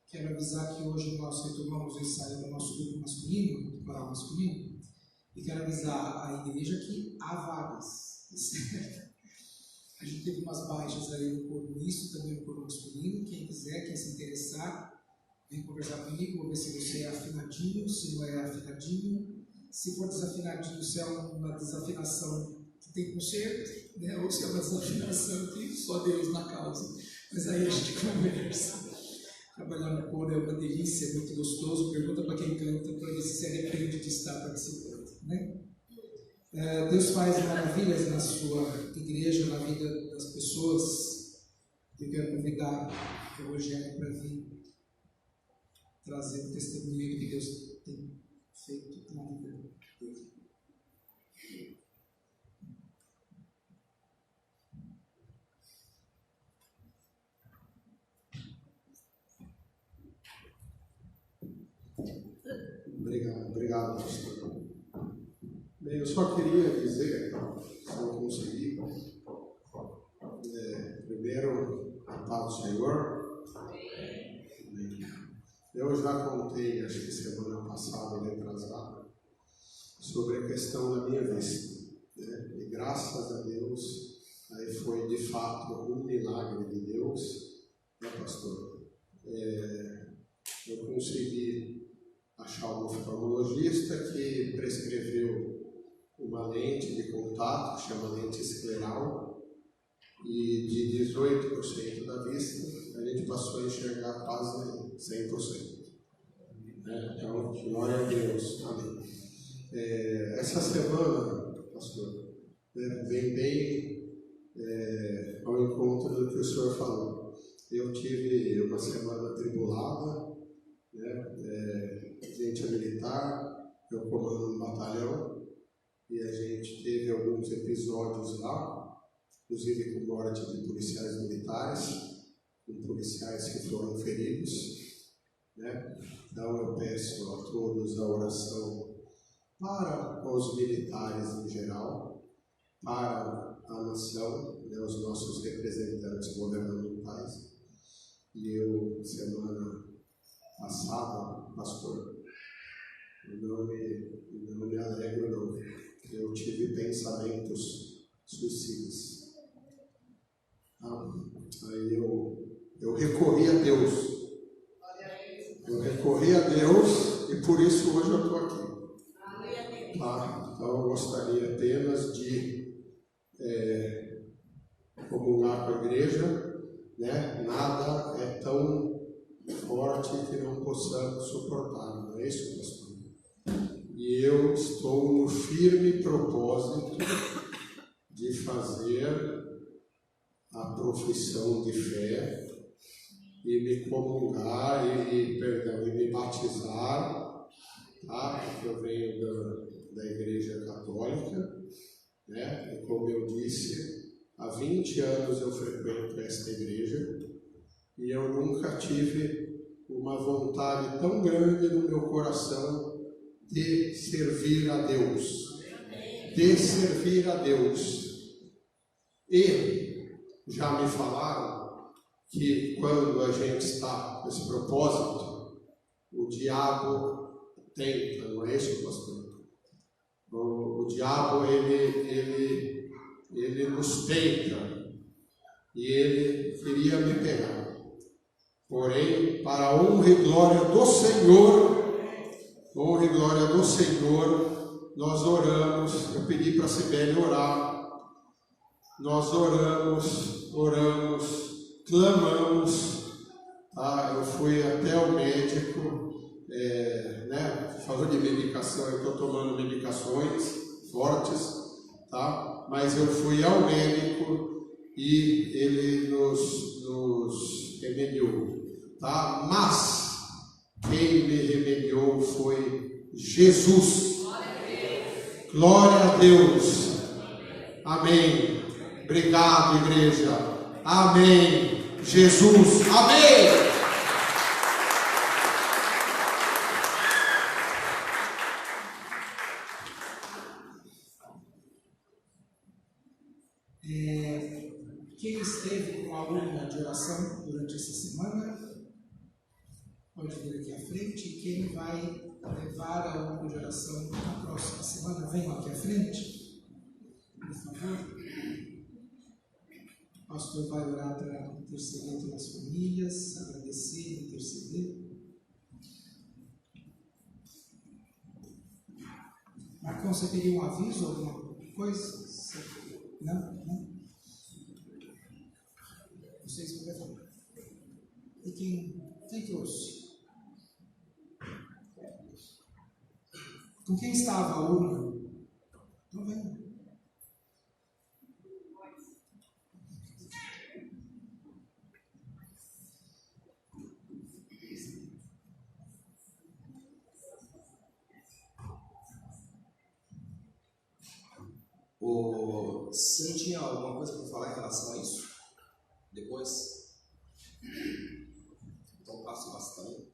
Quero avisar que hoje nós retomamos o ensaio do nosso grupo masculino, do coral masculino, e quero avisar a igreja que há vagas, certo? A gente teve umas baixas aí no coro misto, também no coro masculino. Quem quiser, quem se interessar, vem conversar comigo, vou ver se você é afinadinho, se não é afinadinho. Se for desafinadinho, se é uma desafinação que tem conserto, né? Ou se é uma desafinação que só Deus na causa. Mas aí a gente conversa. Trabalhar no coro é uma delícia, é muito gostoso. Pergunta para quem canta para ver se arrepende de estar participando, né? Deus faz maravilhas na sua igreja, na vida das pessoas. Eu quero convidar o Rogério para vir trazer o testemunho que Deus tem feito na vida dele. Obrigado, pastor. Bem, eu só queria dizer, se eu conseguir, primeiro, a paz do Senhor. Eu já contei, acho que semana passada ou retrasada, sobre a questão da minha vista, né? E graças a Deus, aí foi de fato um milagre de Deus, né, pastor? Eu consegui achar um oftalmologista que prescreveu uma lente de contato, que chama lente escleral, e de 18% da vista, a gente passou a enxergar quase 100%. Né? Então, glória a Deus. Amém. Essa semana, pastor, vem bem ao encontro do que o senhor falou. Eu tive uma semana tribulada, né? Gente militar, eu comando um batalhão, e a gente teve alguns episódios lá, inclusive com morte de policiais militares, com policiais que foram feridos, né? Então eu peço a todos a oração para os militares em geral, para a nação, né, os nossos representantes governamentais. E eu, semana passada, pastor, não me alegro não. Eu tive pensamentos suicidas. Aí eu recorri a Deus. Eu recorri a Deus e por isso hoje eu estou aqui. Tá? Então eu gostaria apenas de comungar com a igreja, né? Nada é tão forte que não possamos suportar, não é isso, pastor? E eu estou no firme propósito de fazer a profissão de fé e me comungar e me batizar, tá? Porque eu venho da Igreja Católica, né? E como eu disse, há 20 anos eu frequento esta igreja e eu nunca tive uma vontade tão grande no meu coração de servir a Deus. De servir a Deus. E já me falaram que quando a gente está com esse propósito, o diabo tenta, não é isso, pastor? O diabo, ele nos tenta e ele queria me pegar. Porém, para a honra e glória do Senhor, nós oramos. Eu pedi para a Sibeli orar. Nós oramos, clamamos. Tá? Eu fui até o médico, falou de medicação, eu estou tomando medicações fortes, tá? Mas eu fui ao médico e ele nos remediou, tá? Mas quem me remediou foi Jesus. Glória a Deus. Amém. Obrigado, igreja. Amém. Jesus. Amém. Quem esteve com a urna de oração durante essa semana, pode vir aqui à frente. E quem vai levar a urna de oração na próxima semana, venham aqui à frente, por favor. O pastor vai orar para interceder pelas famílias, agradecer, interceder. Marcão, você teria um aviso, alguma coisa? Não? Vocês podem falar. E quem trouxe? Com quem estava a urna? Não vem. Você não tinha alguma coisa para falar em relação a isso? Depois? Então passa o bastão.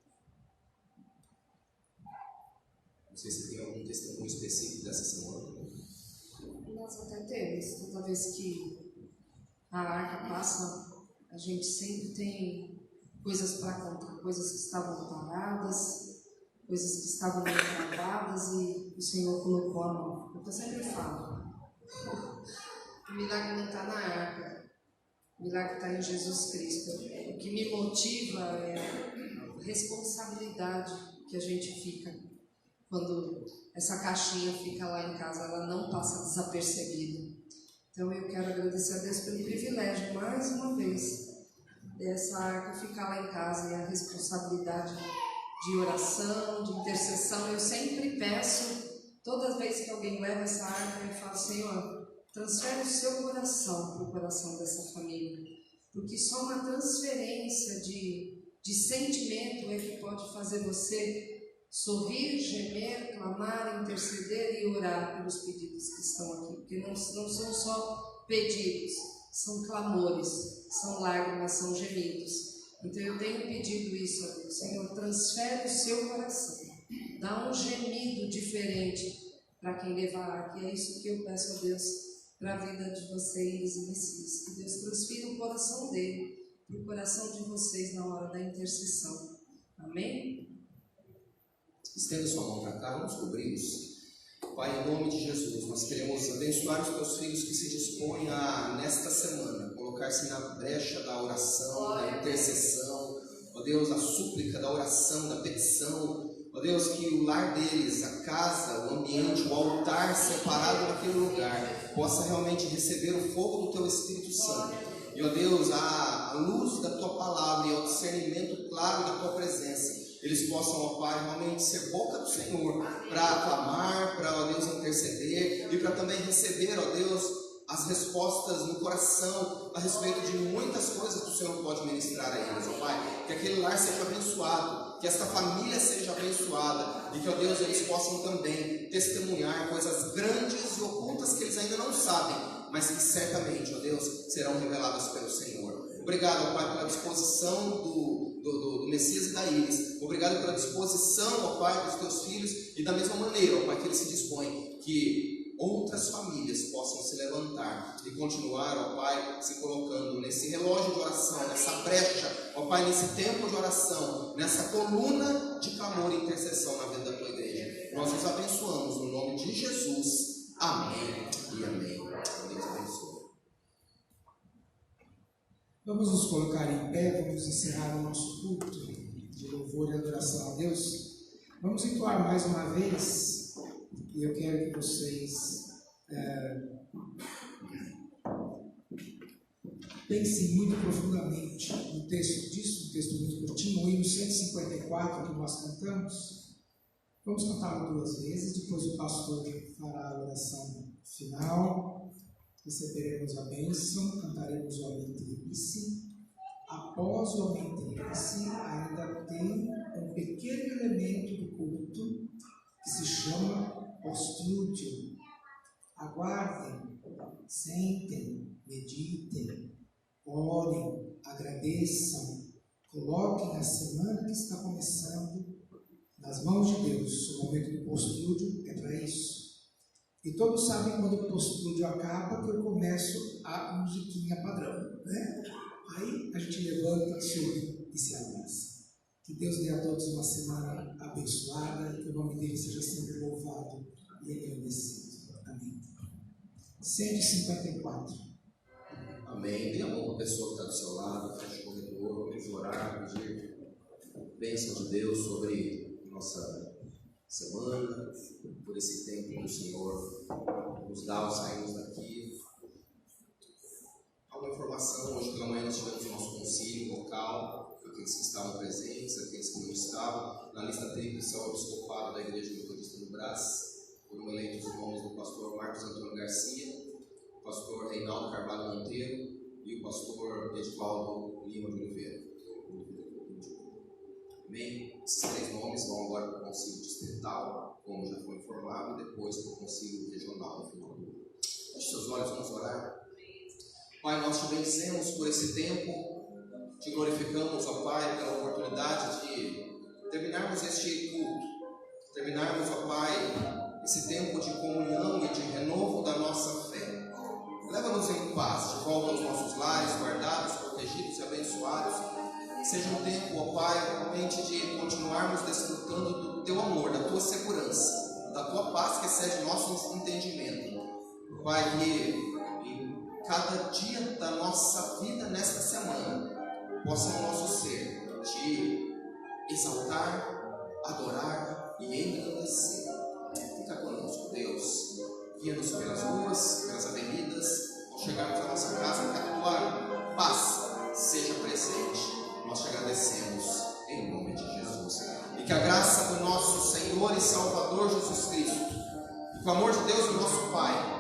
Não sei se tem algum testemunho específico dessa semana. Nós até temos. Toda vez que a arca passa, a gente sempre tem coisas para contar, coisas que estavam paradas, coisas que estavam meio travadas e o Senhor colocou a mão. Eu sempre falo, o milagre não está na arca, o milagre está em Jesus Cristo. O que me motiva é a responsabilidade que a gente fica quando essa caixinha fica lá em casa, ela não passa desapercebida. Então eu quero agradecer a Deus pelo privilégio, mais uma vez, dessa arca ficar lá em casa e a responsabilidade de oração, de intercessão. Eu sempre peço, todas as vezes que alguém leva essa arca, eu falo, Senhor, transfere o seu coração para o coração dessa família, porque só uma transferência de sentimento é que pode fazer você sorrir, gemer, clamar, interceder e orar pelos pedidos que estão aqui, porque não são só pedidos, são clamores, são lágrimas, são gemidos. Então eu tenho pedido isso a Deus, Senhor, transfere o seu coração, dá um gemido diferente para quem levar a arca, e é isso que eu peço a Deus para a vida de vocês e Messias, que Deus transfira o coração dele para o coração de vocês na hora da intercessão. Amém? Estenda sua mão para cá, vamos cobri-los. Pai, em nome de Jesus, nós queremos abençoar os teus filhos que se dispõem a, nesta semana, colocar-se na brecha da oração, da intercessão, ó Deus, da súplica, da oração, da petição, ó Deus, que o lar deles, a casa, o ambiente, o altar separado naquele lugar, possa realmente receber o fogo do teu Espírito Santo. E, ó Deus, a luz da tua palavra e o discernimento claro da tua presença, eles possam, ó Pai, realmente ser boca do Senhor para aclamar, para, ó Deus, interceder e para também receber, ó Deus, as respostas no coração a respeito de muitas coisas que o Senhor pode ministrar a eles, ó Pai. Que aquele lar seja abençoado, que esta família seja abençoada e que, ó Deus, eles possam também testemunhar coisas grandes e ocultas que eles ainda não sabem, mas que certamente, ó Deus, serão reveladas pelo Senhor. Obrigado, ó Pai, pela disposição do Messias e da Iris. Obrigado pela disposição, ó Pai, dos teus filhos, e da mesma maneira, ó Pai, que eles se dispõem, que outras famílias possam se levantar e continuar, ó Pai, se colocando nesse relógio de oração, nessa brecha, ó Pai, nesse tempo de oração, nessa coluna de clamor e intercessão na vida da tua igreja. Nós os abençoamos no nome de Jesus. Amém e amém. Deus abençoe. Vamos nos colocar em pé, vamos encerrar o nosso culto de louvor e adoração a Deus. Vamos entoar mais uma vez, e eu quero que vocês pensem muito profundamente no texto disso, um texto muito curtinho, o hino 154 que nós cantamos. Vamos cantá-lo 2 vezes, depois o pastor fará a oração final, receberemos a bênção, cantaremos o Amém Tríplice. Após o Amém Tríplice, ainda tem um pequeno elemento do culto que se chama postúdio. Aguardem, sentem, meditem, orem, agradeçam, coloquem a semana que está começando nas mãos de Deus. O momento do postúdio é para isso. E todos sabem quando o postúdio acaba, que eu começo a musiquinha padrão, né? Aí a gente levanta, sobe e se abraça. Que Deus dê a todos uma semana abençoada e que o nome dele seja sempre louvado e engrandecido. Amém. 154. Amém. Dê a mão para a pessoa que está do seu lado, feche o corredor, vamos orar, pedir bênção de Deus sobre nossa semana, por esse tempo que o Senhor nos dá ao sairmos daqui. Uma informação, hoje pela manhã nós tivemos o nosso concílio local, aqueles que estavam presentes, aqueles que não estavam, na lista tríplice ao episcopado da Igreja Metodista do Brás, foram eleitos os nomes do pastor Marcos Antônio Garcia, o pastor Reinaldo Carvalho Monteiro e o pastor Edivaldo Lima de Oliveira. Amém? Esses 3 nomes vão agora para o concílio distrital, como já foi informado, e depois para o concílio regional no final do ano. Feche seus olhos, vamos orar. Pai, nós te bendecemos por esse tempo, te glorificamos, ó Pai, pela oportunidade de terminarmos este culto, terminarmos, ó Pai, esse tempo de comunhão e de renovo da nossa fé. Leva-nos em paz, de volta aos nossos lares, guardados, protegidos e abençoados. Seja um tempo, ó Pai, realmente de continuarmos desfrutando do teu amor, da tua segurança, da tua paz que excede nosso entendimento. Pai, que cada dia da nossa vida nesta semana possa o nosso ser te exaltar, adorar e engrandecer. Fica conosco, Deus. Guia-nos pelas ruas, pelas avenidas, ao chegarmos à nossa casa, que a tua paz seja presente. Nós te agradecemos em nome de Jesus. E que a graça do nosso Senhor e Salvador Jesus Cristo, e que o amor de Deus, o nosso Pai,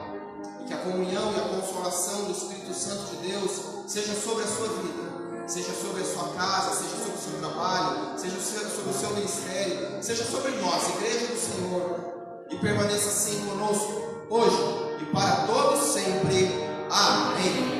que a comunhão e a consolação do Espírito Santo de Deus seja sobre a sua vida, seja sobre a sua casa, seja sobre o seu trabalho, seja sobre o seu ministério, seja sobre nós, Igreja do Senhor, e permaneça assim conosco, hoje e para todos sempre. Amém.